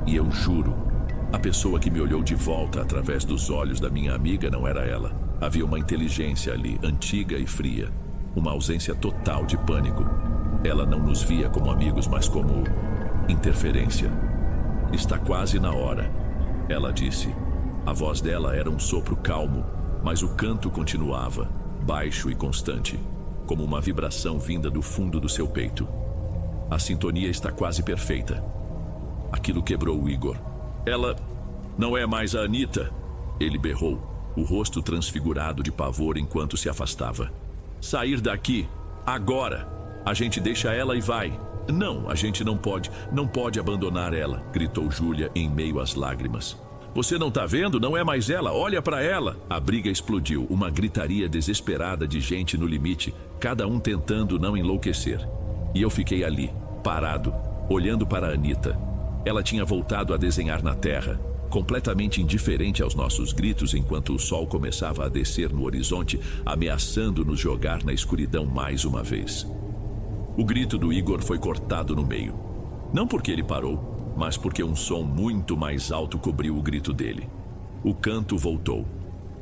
E eu juro, a pessoa que me olhou de volta através dos olhos da minha amiga não era ela. Havia uma inteligência ali, antiga e fria, uma ausência total de pânico. Ela não nos via como amigos, mas como interferência. Está quase na hora, ela disse. A voz dela era um sopro calmo, mas o canto continuava, baixo e constante, como uma vibração vinda do fundo do seu peito. A sintonia está quase perfeita. Aquilo quebrou o Igor. Ela não é mais a Anita, ele berrou, o rosto transfigurado de pavor enquanto se afastava. Sair daqui, agora! A gente deixa ela e vai. Não, a gente não pode abandonar ela, gritou Júlia em meio às lágrimas. Você não tá vendo? Não é mais ela, olha pra ela! A briga explodiu, uma gritaria desesperada de gente no limite, cada um tentando não enlouquecer. E eu fiquei ali, parado, olhando para a Anita. Ela tinha voltado a desenhar na terra, completamente indiferente aos nossos gritos enquanto o sol começava a descer no horizonte, ameaçando nos jogar na escuridão mais uma vez. O grito do Igor foi cortado no meio. Não porque ele parou, mas porque um som muito mais alto cobriu o grito dele. O canto voltou,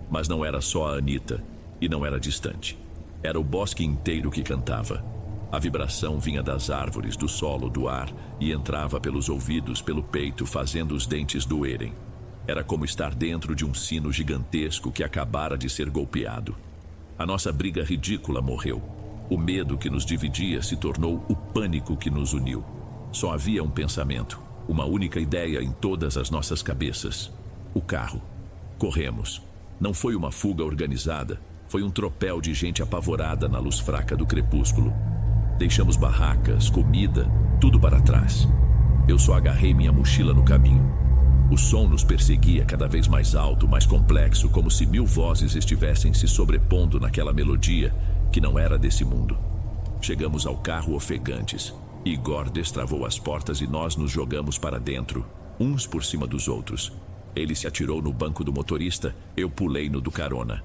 mas não era só a Anita, e não era distante. Era o bosque inteiro que cantava. A vibração vinha das árvores, do solo, do ar, e entrava pelos ouvidos, pelo peito, fazendo os dentes doerem. Era como estar dentro de um sino gigantesco que acabara de ser golpeado. A nossa briga ridícula morreu. O medo que nos dividia se tornou o pânico que nos uniu. Só havia um pensamento, uma única ideia em todas as nossas cabeças: o carro. Corremos. Não foi uma fuga organizada, foi um tropel de gente apavorada na luz fraca do crepúsculo. Deixamos barracas, comida, tudo para trás. Eu só agarrei minha mochila no caminho. O som nos perseguia cada vez mais alto, mais complexo, como se 1000 vozes estivessem se sobrepondo naquela melodia que não era desse mundo. Chegamos ao carro ofegantes. Igor destravou as portas e nós nos jogamos para dentro, uns por cima dos outros. Ele se atirou no banco do motorista, eu pulei no do carona.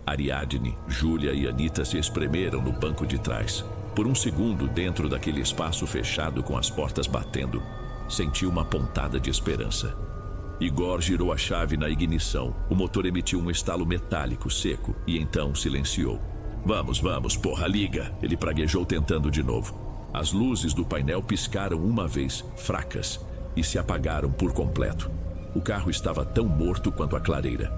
Ariadne, Júlia e Anita se espremeram no banco de trás. Por um segundo, dentro daquele espaço fechado com as portas batendo, senti uma pontada de esperança. Igor girou a chave na ignição. O motor emitiu um estalo metálico seco e então silenciou. Vamos, porra, liga! Ele praguejou tentando de novo. As luzes do painel piscaram uma vez, fracas, e se apagaram por completo. O carro estava tão morto quanto a clareira.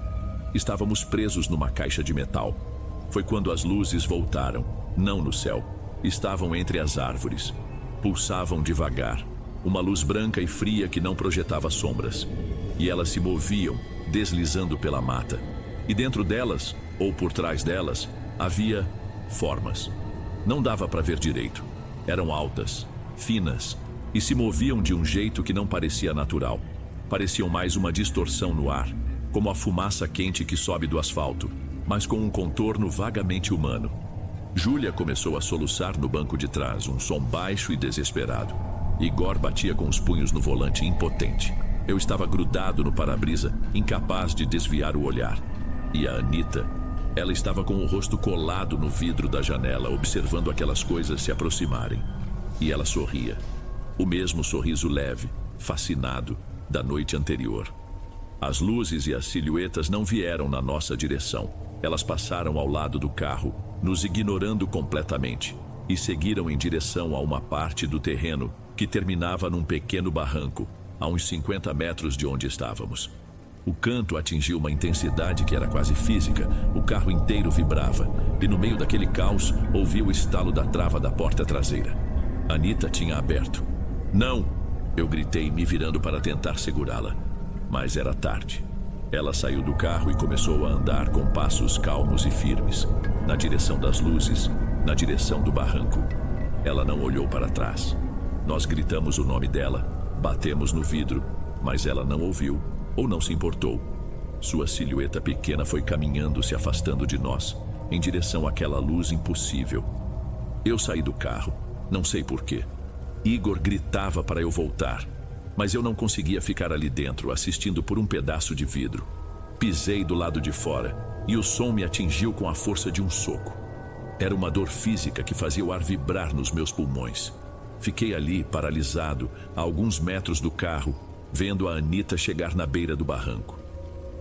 Estávamos presos numa caixa de metal. Foi quando as luzes voltaram, não no céu. Estavam entre as árvores. Pulsavam devagar. Uma luz branca e fria que não projetava sombras. E elas se moviam, deslizando pela mata. E dentro delas, ou por trás delas, havia formas. Não dava para ver direito. Eram altas, finas, e se moviam de um jeito que não parecia natural. Pareciam mais uma distorção no ar, como a fumaça quente que sobe do asfalto, mas com um contorno vagamente humano. Júlia começou a soluçar no banco de trás, um som baixo e desesperado. Igor batia com os punhos no volante, impotente. Eu estava grudado no para-brisa, incapaz de desviar o olhar. E a Anita, ela estava com o rosto colado no vidro da janela, observando aquelas coisas se aproximarem. E ela sorria. O mesmo sorriso leve, fascinado, da noite anterior. As luzes e as silhuetas não vieram na nossa direção. Elas passaram ao lado do carro, nos ignorando completamente, e seguiram em direção a uma parte do terreno que terminava num pequeno barranco, a uns 50 metros de onde estávamos. O canto atingiu uma intensidade que era quase física. O carro inteiro vibrava, e no meio daquele caos, ouvi o estalo da trava da porta traseira. Anita tinha aberto. Não! Eu gritei, me virando para tentar segurá-la. Mas era tarde. Ela saiu do carro e começou a andar com passos calmos e firmes, na direção das luzes, na direção do barranco. Ela não olhou para trás. Nós gritamos o nome dela, batemos no vidro, mas ela não ouviu ou não se importou. Sua silhueta pequena foi caminhando, se afastando de nós, em direção àquela luz impossível. Eu saí do carro, não sei porquê. Igor gritava para eu voltar, mas eu não conseguia ficar ali dentro, assistindo por um pedaço de vidro. Pisei do lado de fora, e o som me atingiu com a força de um soco. Era uma dor física que fazia o ar vibrar nos meus pulmões. Fiquei ali, paralisado, a alguns metros do carro, vendo a Anita chegar na beira do barranco.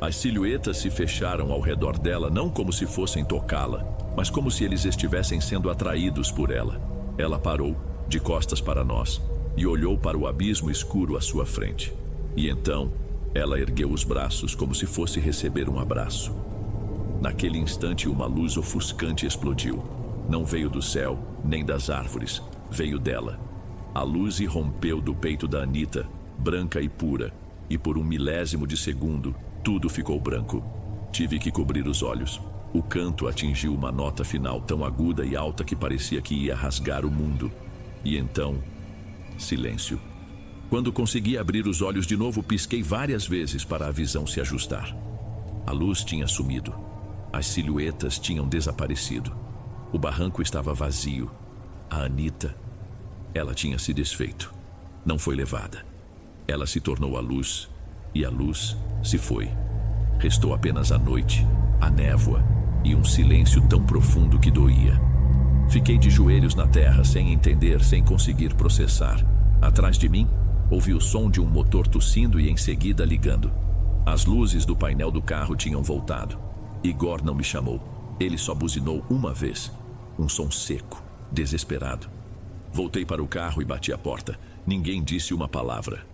As silhuetas se fecharam ao redor dela, não como se fossem tocá-la, mas como se eles estivessem sendo atraídos por ela. Ela parou, de costas para nós, e olhou para o abismo escuro à sua frente. E então, ela ergueu os braços como se fosse receber um abraço. Naquele instante, uma luz ofuscante explodiu. Não veio do céu, nem das árvores. Veio dela. A luz irrompeu do peito da Anita, branca e pura, e por um milésimo de segundo, tudo ficou branco. Tive que cobrir os olhos. O canto atingiu uma nota final tão aguda e alta que parecia que ia rasgar o mundo. E então, silêncio. Quando consegui abrir os olhos de novo, pisquei várias vezes para a visão se ajustar. A luz tinha sumido. As silhuetas tinham desaparecido. O barranco estava vazio. A Anita, ela tinha se desfeito. Não foi levada. Ela se tornou a luz, e a luz se foi. Restou apenas a noite, a névoa e um silêncio tão profundo que doía. Fiquei de joelhos na terra, sem entender, sem conseguir processar. Atrás de mim, ouvi o som de um motor tossindo e em seguida ligando. As luzes do painel do carro tinham voltado. Igor não me chamou. Ele só buzinou uma vez. Um som seco, desesperado. Voltei para o carro e bati a porta. Ninguém disse uma palavra.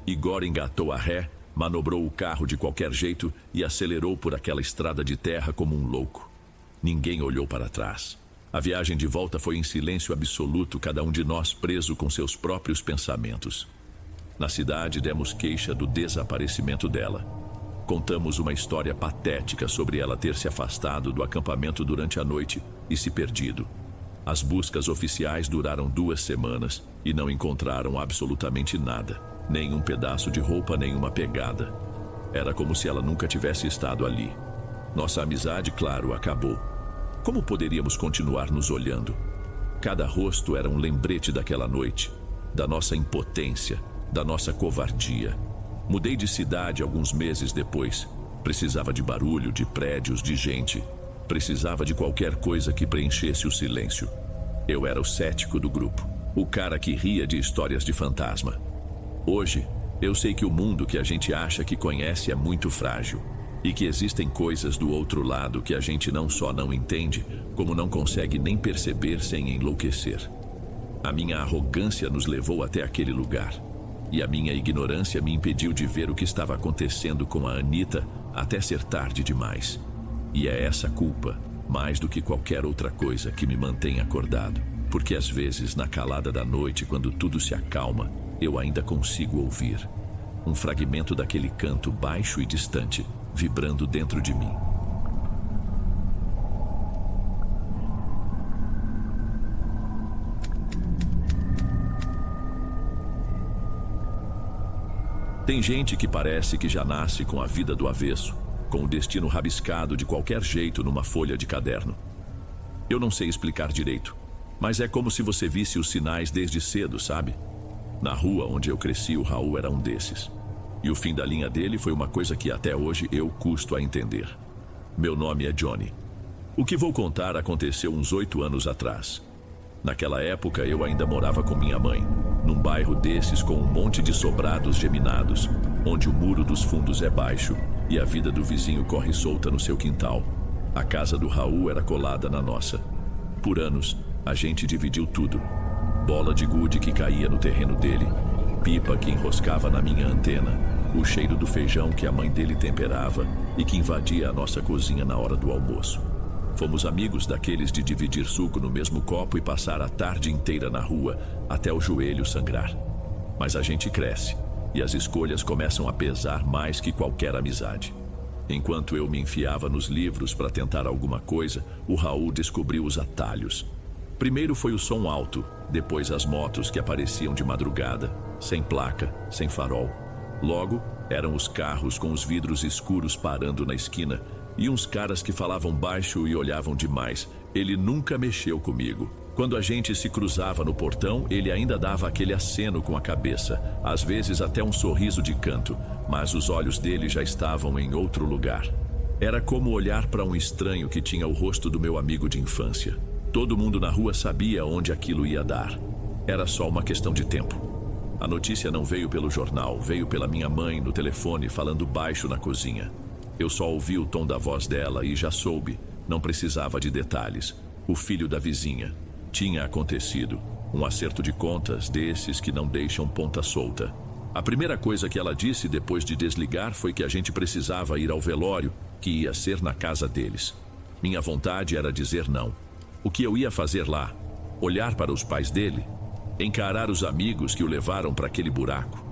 Igor engatou a ré, manobrou o carro de qualquer jeito e acelerou por aquela estrada de terra como um louco. Ninguém olhou para trás. A viagem de volta foi em silêncio absoluto, cada um de nós preso com seus próprios pensamentos. Na cidade, demos queixa do desaparecimento dela. Contamos uma história patética sobre ela ter se afastado do acampamento durante a noite e se perdido. As buscas oficiais duraram 2 semanas e não encontraram absolutamente nada. Nem um pedaço de roupa, nem uma pegada. Era como se ela nunca tivesse estado ali. Nossa amizade, claro, acabou. Como poderíamos continuar nos olhando? Cada rosto era um lembrete daquela noite, da nossa impotência, da nossa covardia. Mudei de cidade alguns meses depois. Precisava de barulho, de prédios, de gente. Precisava de qualquer coisa que preenchesse o silêncio. Eu era o cético do grupo, o cara que ria de histórias de fantasma. Hoje, eu sei que o mundo que a gente acha que conhece é muito frágil e que existem coisas do outro lado que a gente não só não entende, como não consegue nem perceber sem enlouquecer. A minha arrogância nos levou até aquele lugar e a minha ignorância me impediu de ver o que estava acontecendo com a Anita até ser tarde demais. E é essa culpa, mais do que qualquer outra coisa, que me mantém acordado, porque às vezes, na calada da noite, quando tudo se acalma, eu ainda consigo ouvir um fragmento daquele canto baixo e distante, vibrando dentro de mim. Tem gente que parece que já nasce com a vida do avesso, com o destino rabiscado de qualquer jeito numa folha de caderno. Eu não sei explicar direito, mas é como se você visse os sinais desde cedo, sabe? Na rua onde eu cresci, o Raul era um desses. E o fim da linha dele foi uma coisa que até hoje eu custo a entender. Meu nome é Johnny. O que vou contar aconteceu uns 8 anos atrás. Naquela época eu ainda morava com minha mãe, num bairro desses com um monte de sobrados geminados, onde o muro dos fundos é baixo e a vida do vizinho corre solta no seu quintal. A casa do Raul era colada na nossa. Por anos, a gente dividiu tudo. Bola de gude que caía no terreno dele, pipa que enroscava na minha antena, o cheiro do feijão que a mãe dele temperava e que invadia a nossa cozinha na hora do almoço. Fomos amigos daqueles de dividir suco no mesmo copo e passar a tarde inteira na rua até o joelho sangrar. Mas a gente cresce e as escolhas começam a pesar mais que qualquer amizade. Enquanto eu me enfiava nos livros para tentar alguma coisa, o Raul descobriu os atalhos. Primeiro foi o som alto, depois as motos que apareciam de madrugada, sem placa, sem farol. Logo, eram os carros com os vidros escuros parando na esquina e uns caras que falavam baixo e olhavam demais. Ele nunca mexeu comigo. Quando a gente se cruzava no portão, ele ainda dava aquele aceno com a cabeça, às vezes até um sorriso de canto, mas os olhos dele já estavam em outro lugar. Era como olhar para um estranho que tinha o rosto do meu amigo de infância. Todo mundo na rua sabia onde aquilo ia dar. Era só uma questão de tempo. A notícia não veio pelo jornal, veio pela minha mãe no telefone falando baixo na cozinha. Eu só ouvi o tom da voz dela e já soube, não precisava de detalhes. O filho da vizinha. Tinha acontecido. Um acerto de contas desses que não deixam ponta solta. A primeira coisa que ela disse depois de desligar foi que a gente precisava ir ao velório, que ia ser na casa deles. Minha vontade era dizer não. O que eu ia fazer lá? Olhar para os pais dele? Encarar os amigos que o levaram para aquele buraco?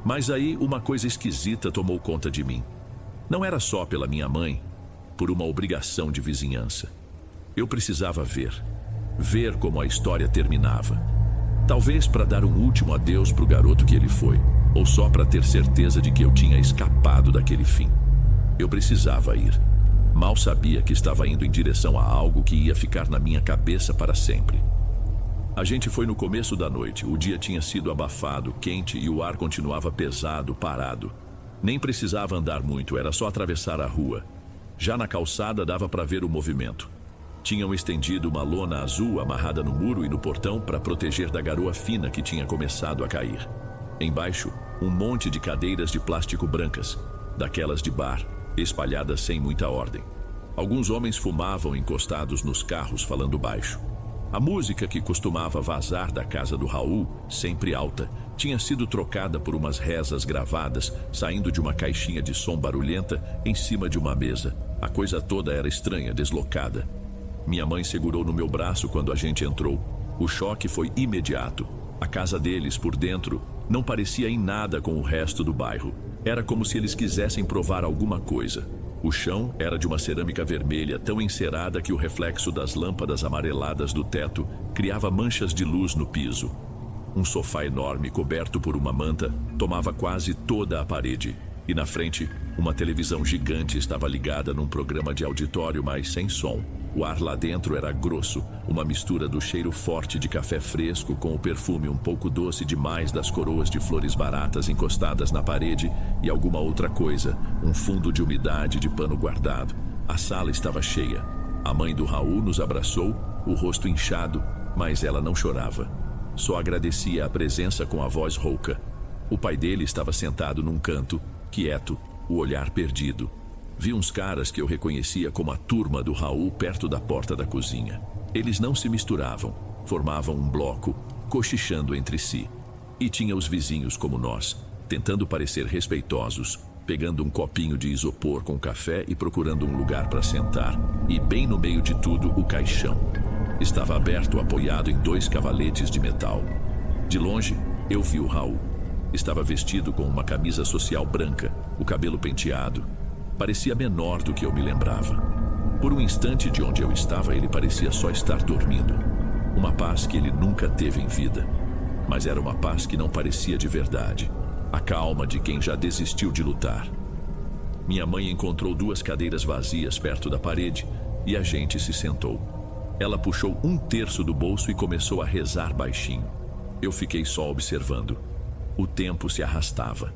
Mas aí uma coisa esquisita tomou conta de mim. Não era só pela minha mãe, por uma obrigação de vizinhança. Eu precisava ver como a história terminava. Talvez para dar um último adeus para o garoto que ele foi, ou só para ter certeza de que eu tinha escapado daquele fim. Eu precisava ir. Mal sabia que estava indo em direção a algo que ia ficar na minha cabeça para sempre. A gente foi no começo da noite. O dia tinha sido abafado, quente e o ar continuava pesado, parado. Nem precisava andar muito, era só atravessar a rua. Já na calçada dava para ver o movimento. Tinham estendido uma lona azul amarrada no muro e no portão para proteger da garoa fina que tinha começado a cair. Embaixo, um monte de cadeiras de plástico brancas, daquelas de bar, espalhadas sem muita ordem. Alguns homens fumavam encostados nos carros falando baixo. A música que costumava vazar da casa do Raul, sempre alta, tinha sido trocada por umas rezas gravadas, saindo de uma caixinha de som barulhenta em cima de uma mesa. A coisa toda era estranha, deslocada. Minha mãe segurou no meu braço quando a gente entrou. O choque foi imediato. A casa deles, por dentro, não parecia em nada com o resto do bairro. Era como se eles quisessem provar alguma coisa. O chão era de uma cerâmica vermelha tão encerada que o reflexo das lâmpadas amareladas do teto criava manchas de luz no piso. Um sofá enorme coberto por uma manta tomava quase toda a parede. E na frente, uma televisão gigante estava ligada num programa de auditório, mas sem som. O ar lá dentro era grosso, uma mistura do cheiro forte de café fresco com o perfume um pouco doce demais das coroas de flores baratas encostadas na parede e alguma outra coisa, um fundo de umidade de pano guardado. A sala estava cheia. A mãe do Raul nos abraçou, o rosto inchado, mas ela não chorava. Só agradecia a presença com a voz rouca. O pai dele estava sentado num canto, quieto, o olhar perdido. Vi uns caras que eu reconhecia como a turma do Raul perto da porta da cozinha. Eles não se misturavam, formavam um bloco, cochichando entre si. E tinha os vizinhos como nós, tentando parecer respeitosos, pegando um copinho de isopor com café e procurando um lugar para sentar. E bem no meio de tudo, o caixão. Estava aberto, apoiado em 2 cavaletes de metal. De longe, eu vi o Raul. Estava vestido com uma camisa social branca, o cabelo penteado. Parecia menor do que eu me lembrava. Por um instante, de onde eu estava, ele parecia só estar dormindo. Uma paz que ele nunca teve em vida. Mas era uma paz que não parecia de verdade. A calma de quem já desistiu de lutar. Minha mãe encontrou 2 cadeiras vazias perto da parede e a gente se sentou. Ela puxou 1/3 do bolso e começou a rezar baixinho. Eu fiquei só observando. O tempo se arrastava.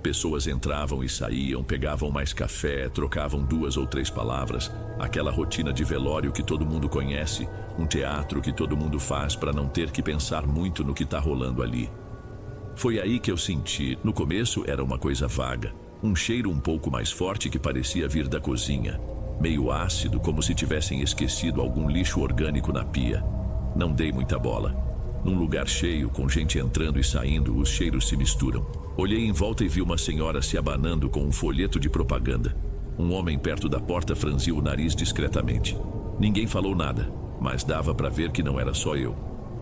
Pessoas entravam e saíam, pegavam mais café, trocavam 2 ou 3 palavras. Aquela rotina de velório que todo mundo conhece, um teatro que todo mundo faz para não ter que pensar muito no que está rolando ali. Foi aí que eu senti, no começo era uma coisa vaga, um cheiro um pouco mais forte que parecia vir da cozinha, meio ácido, como se tivessem esquecido algum lixo orgânico na pia. Não dei muita bola. Num lugar cheio, com gente entrando e saindo, os cheiros se misturam. Olhei em volta e vi uma senhora se abanando com um folheto de propaganda. Um homem perto da porta franziu o nariz discretamente. Ninguém falou nada, mas dava para ver que não era só eu.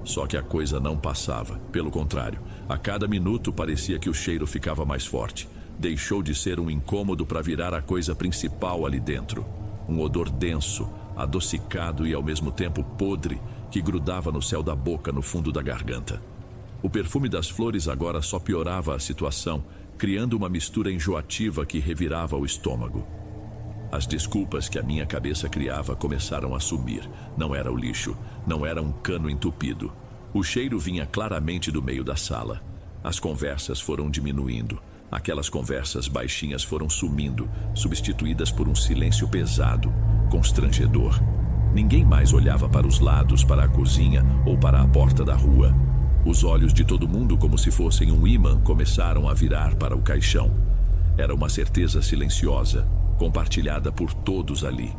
Só que a coisa não passava. Pelo contrário, a cada minuto parecia que o cheiro ficava mais forte. Deixou de ser um incômodo para virar a coisa principal ali dentro. Um odor denso, adocicado e ao mesmo tempo podre, que grudava no céu da boca, no fundo da garganta. O perfume das flores agora só piorava a situação, criando uma mistura enjoativa que revirava o estômago. As desculpas que a minha cabeça criava começaram a sumir. Não era o lixo, não era um cano entupido. O cheiro vinha claramente do meio da sala. As conversas foram diminuindo. Aquelas conversas baixinhas foram sumindo, substituídas por um silêncio pesado, constrangedor. Ninguém mais olhava para os lados, para a cozinha ou para a porta da rua. Os olhos de todo mundo, como se fossem um ímã, começaram a virar para o caixão. Era uma certeza silenciosa, compartilhada por todos ali.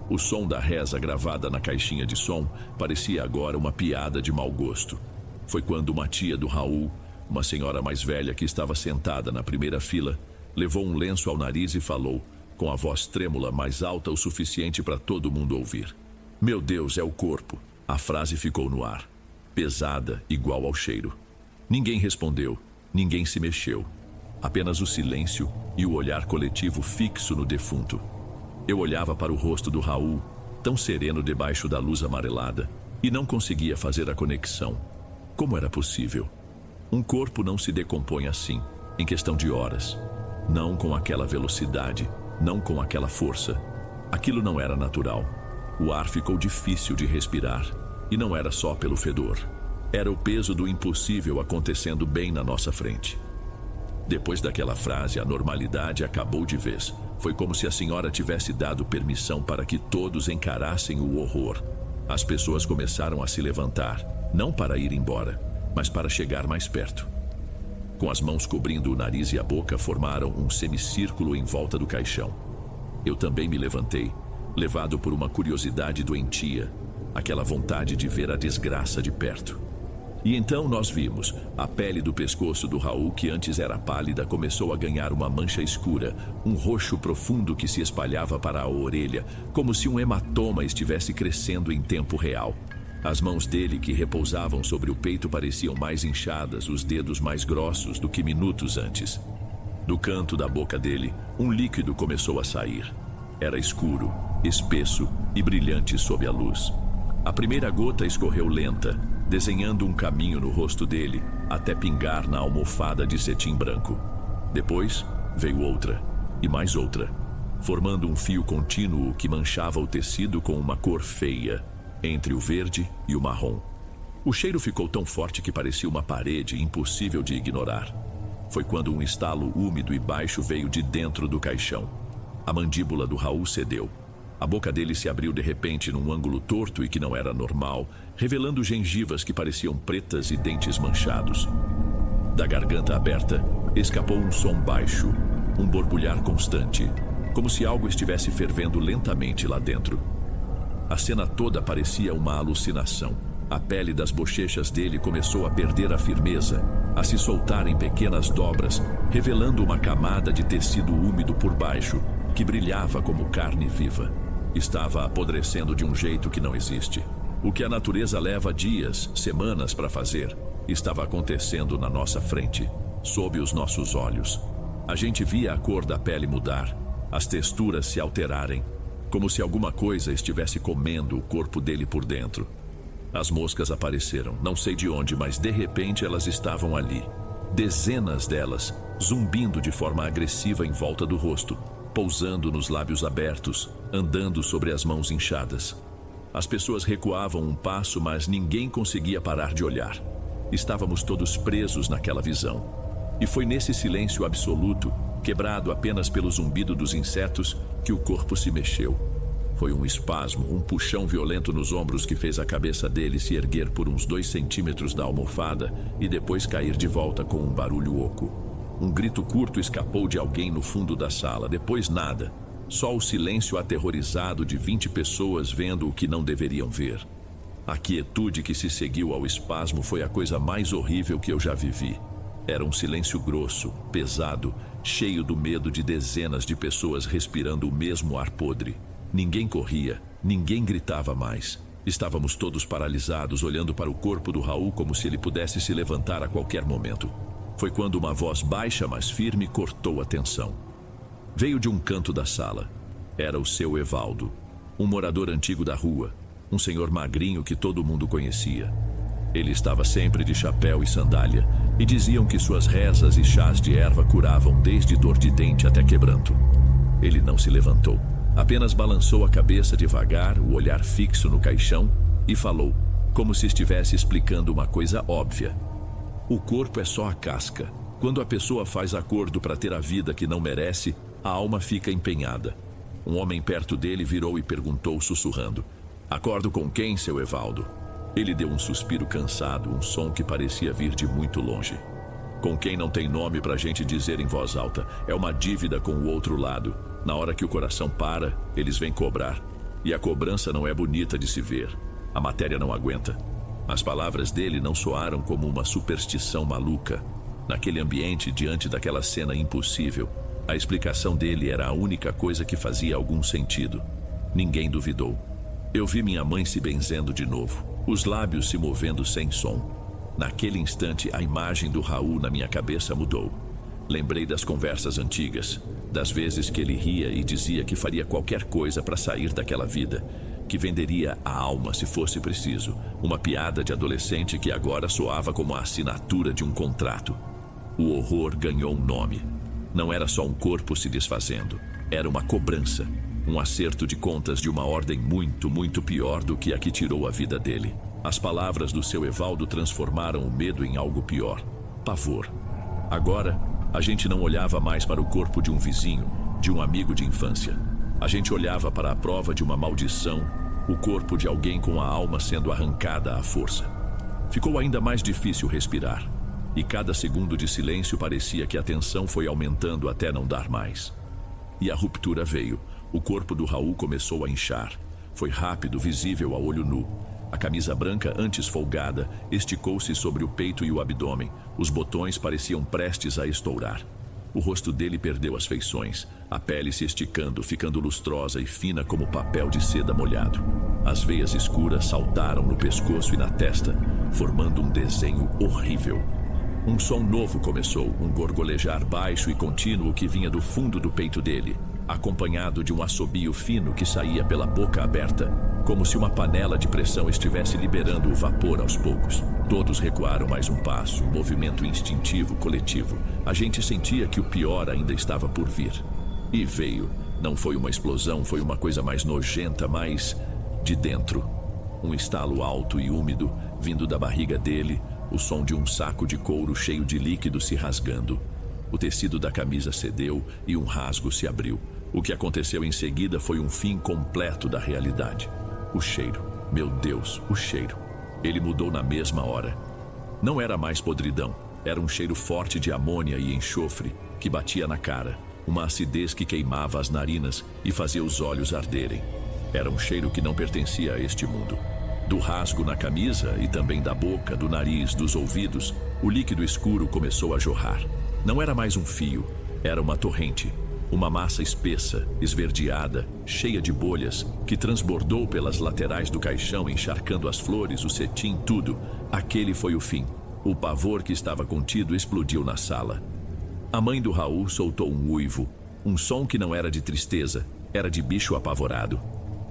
O som da reza gravada na caixinha de som parecia agora uma piada de mau gosto. Foi quando uma tia do Raul, uma senhora mais velha que estava sentada na primeira fila, levou um lenço ao nariz e falou, com a voz trêmula mais alta o suficiente para todo mundo ouvir. Meu Deus, é o corpo. A frase ficou no ar, pesada, igual ao cheiro. Ninguém respondeu, ninguém se mexeu. Apenas o silêncio e o olhar coletivo fixo no defunto. Eu olhava para o rosto do Raul, tão sereno debaixo da luz amarelada, e não conseguia fazer a conexão. Como era possível? Um corpo não se decompõe assim, em questão de horas. Não com aquela velocidade, não com aquela força. Aquilo não era natural. O ar ficou difícil de respirar, e não era só pelo fedor. Era o peso do impossível acontecendo bem na nossa frente. Depois daquela frase, a normalidade acabou de vez. Foi como se a senhora tivesse dado permissão para que todos encarassem o horror. As pessoas começaram a se levantar, não para ir embora, mas para chegar mais perto. Com as mãos cobrindo o nariz e a boca, formaram um semicírculo em volta do caixão. Eu também me levantei, levado por uma curiosidade doentia, aquela vontade de ver a desgraça de perto. E então nós vimos, a pele do pescoço do Raul, que antes era pálida, começou a ganhar uma mancha escura, um roxo profundo que se espalhava para a orelha, como se um hematoma estivesse crescendo em tempo real. As mãos dele, que repousavam sobre o peito, pareciam mais inchadas, os dedos mais grossos do que minutos antes. Do canto da boca dele, um líquido começou a sair. Era escuro, espesso e brilhante sob a luz. A primeira gota escorreu lenta, desenhando um caminho no rosto dele, até pingar na almofada de cetim branco. Depois, veio outra, e mais outra, formando um fio contínuo que manchava o tecido com uma cor feia, entre o verde e o marrom. O cheiro ficou tão forte que parecia uma parede impossível de ignorar. Foi quando um estalo úmido e baixo veio de dentro do caixão. A mandíbula do Raul cedeu. A boca dele se abriu de repente num ângulo torto e que não era normal, revelando gengivas que pareciam pretas e dentes manchados. Da garganta aberta, escapou um som baixo, um borbulhar constante, como se algo estivesse fervendo lentamente lá dentro. A cena toda parecia uma alucinação. A pele das bochechas dele começou a perder a firmeza, a se soltar em pequenas dobras, revelando uma camada de tecido úmido por baixo, que brilhava como carne viva. Estava apodrecendo de um jeito que não existe. O que a natureza leva dias, semanas para fazer, estava acontecendo na nossa frente, sob os nossos olhos. A gente via a cor da pele mudar, as texturas se alterarem, como se alguma coisa estivesse comendo o corpo dele por dentro. As moscas apareceram, não sei de onde, mas de repente elas estavam ali. Dezenas delas, zumbindo de forma agressiva em volta do rosto, pousando nos lábios abertos, andando sobre as mãos inchadas. As pessoas recuavam um passo, mas ninguém conseguia parar de olhar. Estávamos todos presos naquela visão. E foi nesse silêncio absoluto, quebrado apenas pelo zumbido dos insetos, que o corpo se mexeu. Foi um espasmo, um puxão violento nos ombros que fez a cabeça dele se erguer por uns 2 centímetros da almofada e depois cair de volta com um barulho oco. Um grito curto escapou de alguém no fundo da sala, depois nada. Só o silêncio aterrorizado de 20 pessoas vendo o que não deveriam ver. A quietude que se seguiu ao espasmo foi a coisa mais horrível que eu já vivi. Era um silêncio grosso, pesado, cheio do medo de dezenas de pessoas respirando o mesmo ar podre. Ninguém corria, ninguém gritava mais. Estávamos todos paralisados, olhando para o corpo do Raul como se ele pudesse se levantar a qualquer momento. Foi quando uma voz baixa, mas firme, cortou a tensão. Veio de um canto da sala. Era o seu Evaldo, um morador antigo da rua, um senhor magrinho que todo mundo conhecia. Ele estava sempre de chapéu e sandália, e diziam que suas rezas e chás de erva curavam desde dor de dente até quebranto. Ele não se levantou, apenas balançou a cabeça devagar, o olhar fixo no caixão, e falou, como se estivesse explicando uma coisa óbvia. O corpo é só a casca. Quando a pessoa faz acordo para ter a vida que não merece, a alma fica empenhada. Um homem perto dele virou e perguntou sussurrando: "Acordo com quem, seu Evaldo?" Ele deu um suspiro cansado, um som que parecia vir de muito longe. "Com quem não tem nome pra gente dizer em voz alta. É uma dívida com o outro lado. Na hora que o coração para, eles vêm cobrar. E a cobrança não é bonita de se ver. A matéria não aguenta." As palavras dele não soaram como uma superstição maluca. Naquele ambiente, diante daquela cena impossível, a explicação dele era a única coisa que fazia algum sentido. Ninguém duvidou. Eu vi minha mãe se benzendo de novo, os lábios se movendo sem som. Naquele instante, a imagem do Raul na minha cabeça mudou. Lembrei das conversas antigas, das vezes que ele ria e dizia que faria qualquer coisa para sair daquela vida, que venderia a alma se fosse preciso, uma piada de adolescente que agora soava como a assinatura de um contrato. O horror ganhou um nome. Não era só um corpo se desfazendo, era uma cobrança, um acerto de contas de uma ordem muito, muito pior do que a que tirou a vida dele. As palavras do seu Evaldo transformaram o medo em algo pior, pavor. Agora, a gente não olhava mais para o corpo de um vizinho, de um amigo de infância. A gente olhava para a prova de uma maldição, o corpo de alguém com a alma sendo arrancada à força. Ficou ainda mais difícil respirar, e cada segundo de silêncio parecia que a tensão foi aumentando até não dar mais. E a ruptura veio. O corpo do Raul começou a inchar. Foi rápido, visível a olho nu. A camisa branca, antes folgada, esticou-se sobre o peito e o abdômen. Os botões pareciam prestes a estourar. O rosto dele perdeu as feições, a pele se esticando, ficando lustrosa e fina como papel de seda molhado. As veias escuras saltaram no pescoço e na testa, formando um desenho horrível. Um som novo começou, um gorgolejar baixo e contínuo que vinha do fundo do peito dele, acompanhado de um assobio fino que saía pela boca aberta, como se uma panela de pressão estivesse liberando o vapor aos poucos. Todos recuaram mais um passo, um movimento instintivo coletivo. A gente sentia que o pior ainda estava por vir. E veio. Não foi uma explosão, foi uma coisa mais nojenta, mais de dentro. Um estalo alto e úmido, vindo da barriga dele, o som de um saco de couro cheio de líquido se rasgando. O tecido da camisa cedeu e um rasgo se abriu. O que aconteceu em seguida foi um fim completo da realidade. O cheiro. Meu Deus, o cheiro. Ele mudou na mesma hora. Não era mais podridão. Era um cheiro forte de amônia e enxofre que batia na cara. Uma acidez que queimava as narinas e fazia os olhos arderem. Era um cheiro que não pertencia a este mundo. Do rasgo na camisa e também da boca, do nariz, dos ouvidos, o líquido escuro começou a jorrar. Não era mais um fio, era uma torrente. Uma massa espessa, esverdeada, cheia de bolhas, que transbordou pelas laterais do caixão, encharcando as flores, o cetim, tudo. Aquele foi o fim. O pavor que estava contido explodiu na sala. A mãe do Raul soltou um uivo, um som que não era de tristeza, era de bicho apavorado.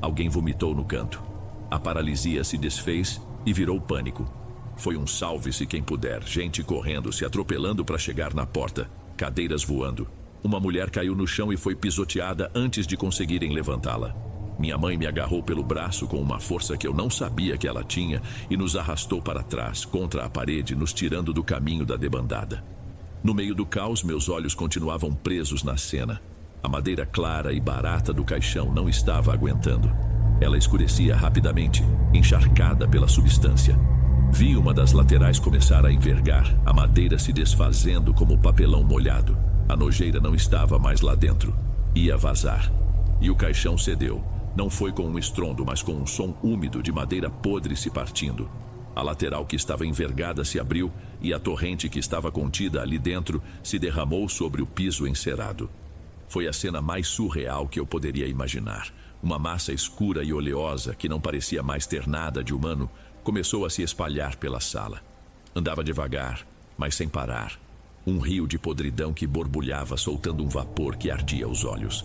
Alguém vomitou no canto. A paralisia se desfez e virou pânico. Foi um salve-se quem puder, gente correndo, se atropelando para chegar na porta, cadeiras voando. Uma mulher caiu no chão e foi pisoteada antes de conseguirem levantá-la. Minha mãe me agarrou pelo braço com uma força que eu não sabia que ela tinha e nos arrastou para trás, contra a parede, nos tirando do caminho da debandada. No meio do caos, meus olhos continuavam presos na cena. A madeira clara e barata do caixão não estava aguentando. Ela escurecia rapidamente, encharcada pela substância. Vi uma das laterais começar a envergar, a madeira se desfazendo como papelão molhado. A nojeira não estava mais lá dentro. Ia vazar. E o caixão cedeu. Não foi com um estrondo, mas com um som úmido de madeira podre se partindo. A lateral que estava envergada se abriu e a torrente que estava contida ali dentro se derramou sobre o piso encerado. Foi a cena mais surreal que eu poderia imaginar. Uma massa escura e oleosa, que não parecia mais ter nada de humano, começou a se espalhar pela sala. Andava devagar, mas sem parar. Um rio de podridão que borbulhava, soltando um vapor que ardia os olhos.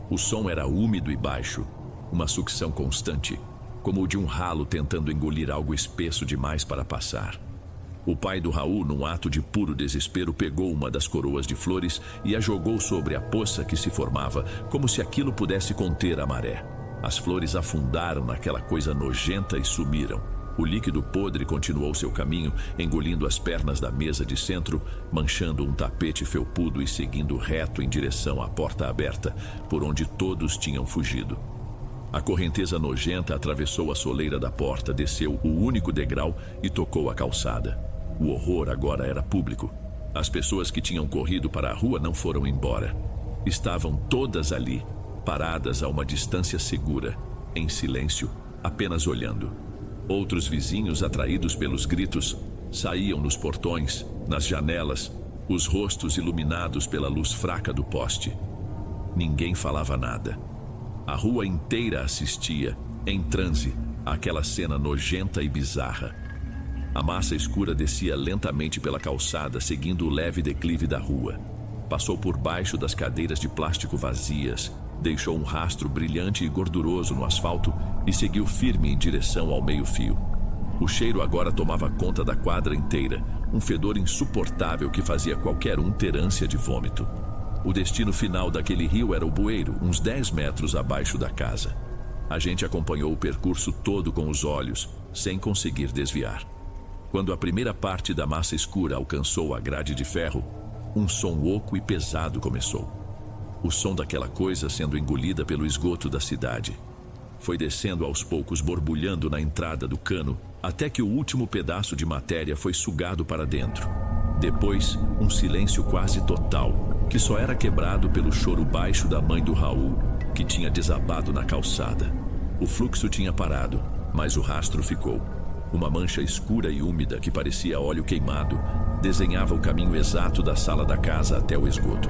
O som era úmido e baixo, uma sucção constante, como o de um ralo tentando engolir algo espesso demais para passar. O pai do Raul, num ato de puro desespero, pegou uma das coroas de flores e a jogou sobre a poça que se formava, como se aquilo pudesse conter a maré. As flores afundaram naquela coisa nojenta e sumiram. O líquido podre continuou seu caminho, engolindo as pernas da mesa de centro, manchando um tapete felpudo e seguindo reto em direção à porta aberta, por onde todos tinham fugido. A correnteza nojenta atravessou a soleira da porta, desceu o único degrau e tocou a calçada. O horror agora era público. As pessoas que tinham corrido para a rua não foram embora. Estavam todas ali, paradas a uma distância segura, em silêncio, apenas olhando. Outros vizinhos, atraídos pelos gritos, saíam nos portões, nas janelas, os rostos iluminados pela luz fraca do poste. Ninguém falava nada. A rua inteira assistia, em transe, àquela cena nojenta e bizarra. A massa escura descia lentamente pela calçada, seguindo o leve declive da rua. passou por baixo das cadeiras de plástico vazias, deixou um rastro brilhante e gorduroso no asfalto e seguiu firme em direção ao meio-fio. O cheiro agora tomava conta da quadra inteira, um fedor insuportável que fazia qualquer um ter ânsia de vômito. O destino final daquele rio era o bueiro, uns 10 metros abaixo da casa. A gente acompanhou o percurso todo com os olhos, sem conseguir desviar. Quando a primeira parte da massa escura alcançou a grade de ferro, um som oco e pesado começou. O som daquela coisa sendo engolida pelo esgoto da cidade. Foi descendo aos poucos, borbulhando na entrada do cano, até que o último pedaço de matéria foi sugado para dentro. Depois, um silêncio quase total, que só era quebrado pelo choro baixo da mãe do Raul, que tinha desabado na calçada. O fluxo tinha parado, mas o rastro ficou. Uma mancha escura e úmida que parecia óleo queimado desenhava o caminho exato da sala da casa até o esgoto.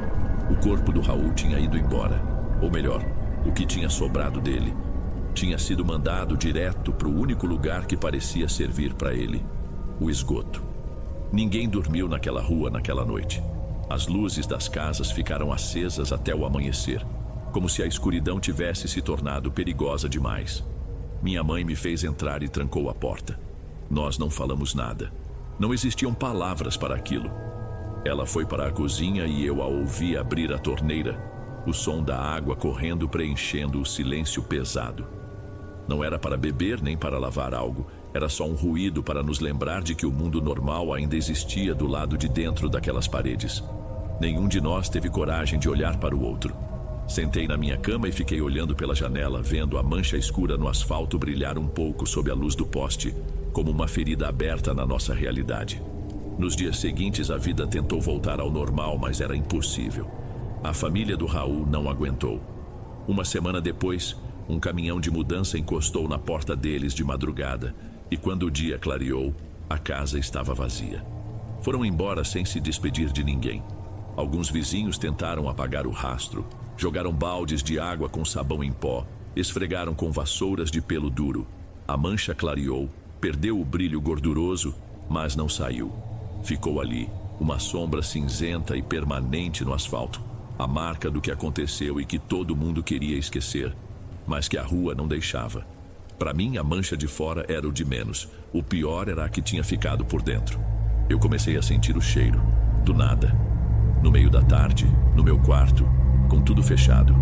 O corpo do Raul tinha ido embora, ou melhor, o que tinha sobrado dele. Tinha sido mandado direto para o único lugar que parecia servir para ele, o esgoto. Ninguém dormiu naquela rua naquela noite. As luzes das casas ficaram acesas até o amanhecer, como se a escuridão tivesse se tornado perigosa demais. Minha mãe me fez entrar e trancou a porta. Nós não falamos nada. Não existiam palavras para aquilo. Ela foi para a cozinha e eu a ouvi abrir a torneira, o som da água correndo preenchendo o silêncio pesado. Não era para beber nem para lavar algo, era só um ruído para nos lembrar de que o mundo normal ainda existia do lado de dentro daquelas paredes. Nenhum de nós teve coragem de olhar para o outro. Sentei na minha cama e fiquei olhando pela janela, vendo a mancha escura no asfalto brilhar um pouco sob a luz do poste, como uma ferida aberta na nossa realidade. Nos dias seguintes, a vida tentou voltar ao normal, mas era impossível. A família do Raul não aguentou. Uma semana depois, um caminhão de mudança encostou na porta deles de madrugada, e quando o dia clareou, a casa estava vazia. Foram embora sem se despedir de ninguém. Alguns vizinhos tentaram apagar o rastro, jogaram baldes de água com sabão em pó, esfregaram com vassouras de pelo duro. A mancha clareou, perdeu o brilho gorduroso, mas não saiu. Ficou ali, uma sombra cinzenta e permanente no asfalto, a marca do que aconteceu e que todo mundo queria esquecer, mas que a rua não deixava. Para mim, a mancha de fora era o de menos. O pior era a que tinha ficado por dentro. Eu comecei a sentir o cheiro, do nada. No meio da tarde, no meu quarto, com tudo fechado.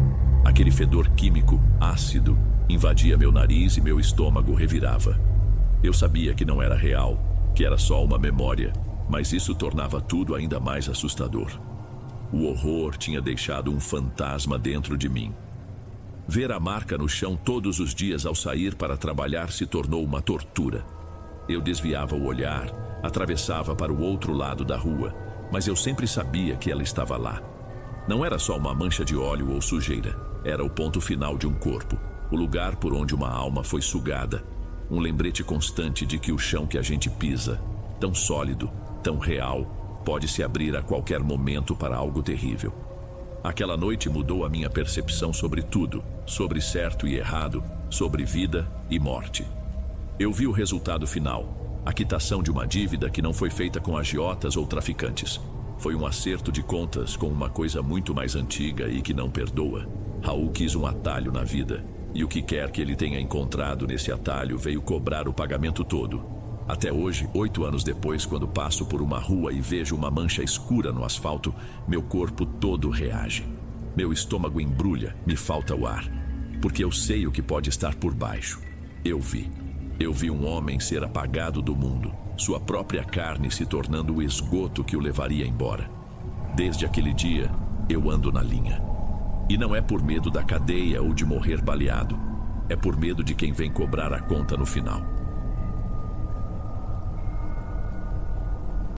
Aquele fedor químico, ácido, invadia meu nariz e meu estômago revirava. Eu sabia que não era real, que era só uma memória, mas isso tornava tudo ainda mais assustador. O horror tinha deixado um fantasma dentro de mim. Ver a marca no chão todos os dias ao sair para trabalhar se tornou uma tortura. Eu desviava o olhar, atravessava para o outro lado da rua, mas eu sempre sabia que ela estava lá. Não era só uma mancha de óleo ou sujeira, era o ponto final de um corpo, o lugar por onde uma alma foi sugada, um lembrete constante de que o chão que a gente pisa, tão sólido, tão real, pode se abrir a qualquer momento para algo terrível. Aquela noite mudou a minha percepção sobre tudo, sobre certo e errado, sobre vida e morte. Eu vi o resultado final, a quitação de uma dívida que não foi feita com agiotas ou traficantes. Foi um acerto de contas com uma coisa muito mais antiga e que não perdoa. Raul quis um atalho na vida, e o que quer que ele tenha encontrado nesse atalho veio cobrar o pagamento todo. Até hoje, 8 anos depois, quando passo por uma rua e vejo uma mancha escura no asfalto, meu corpo todo reage. Meu estômago embrulha, me falta o ar, porque eu sei o que pode estar por baixo. Eu vi um homem ser apagado do mundo, sua própria carne se tornando o esgoto que o levaria embora. Desde aquele dia, eu ando na linha. E não é por medo da cadeia ou de morrer baleado, é por medo de quem vem cobrar a conta no final.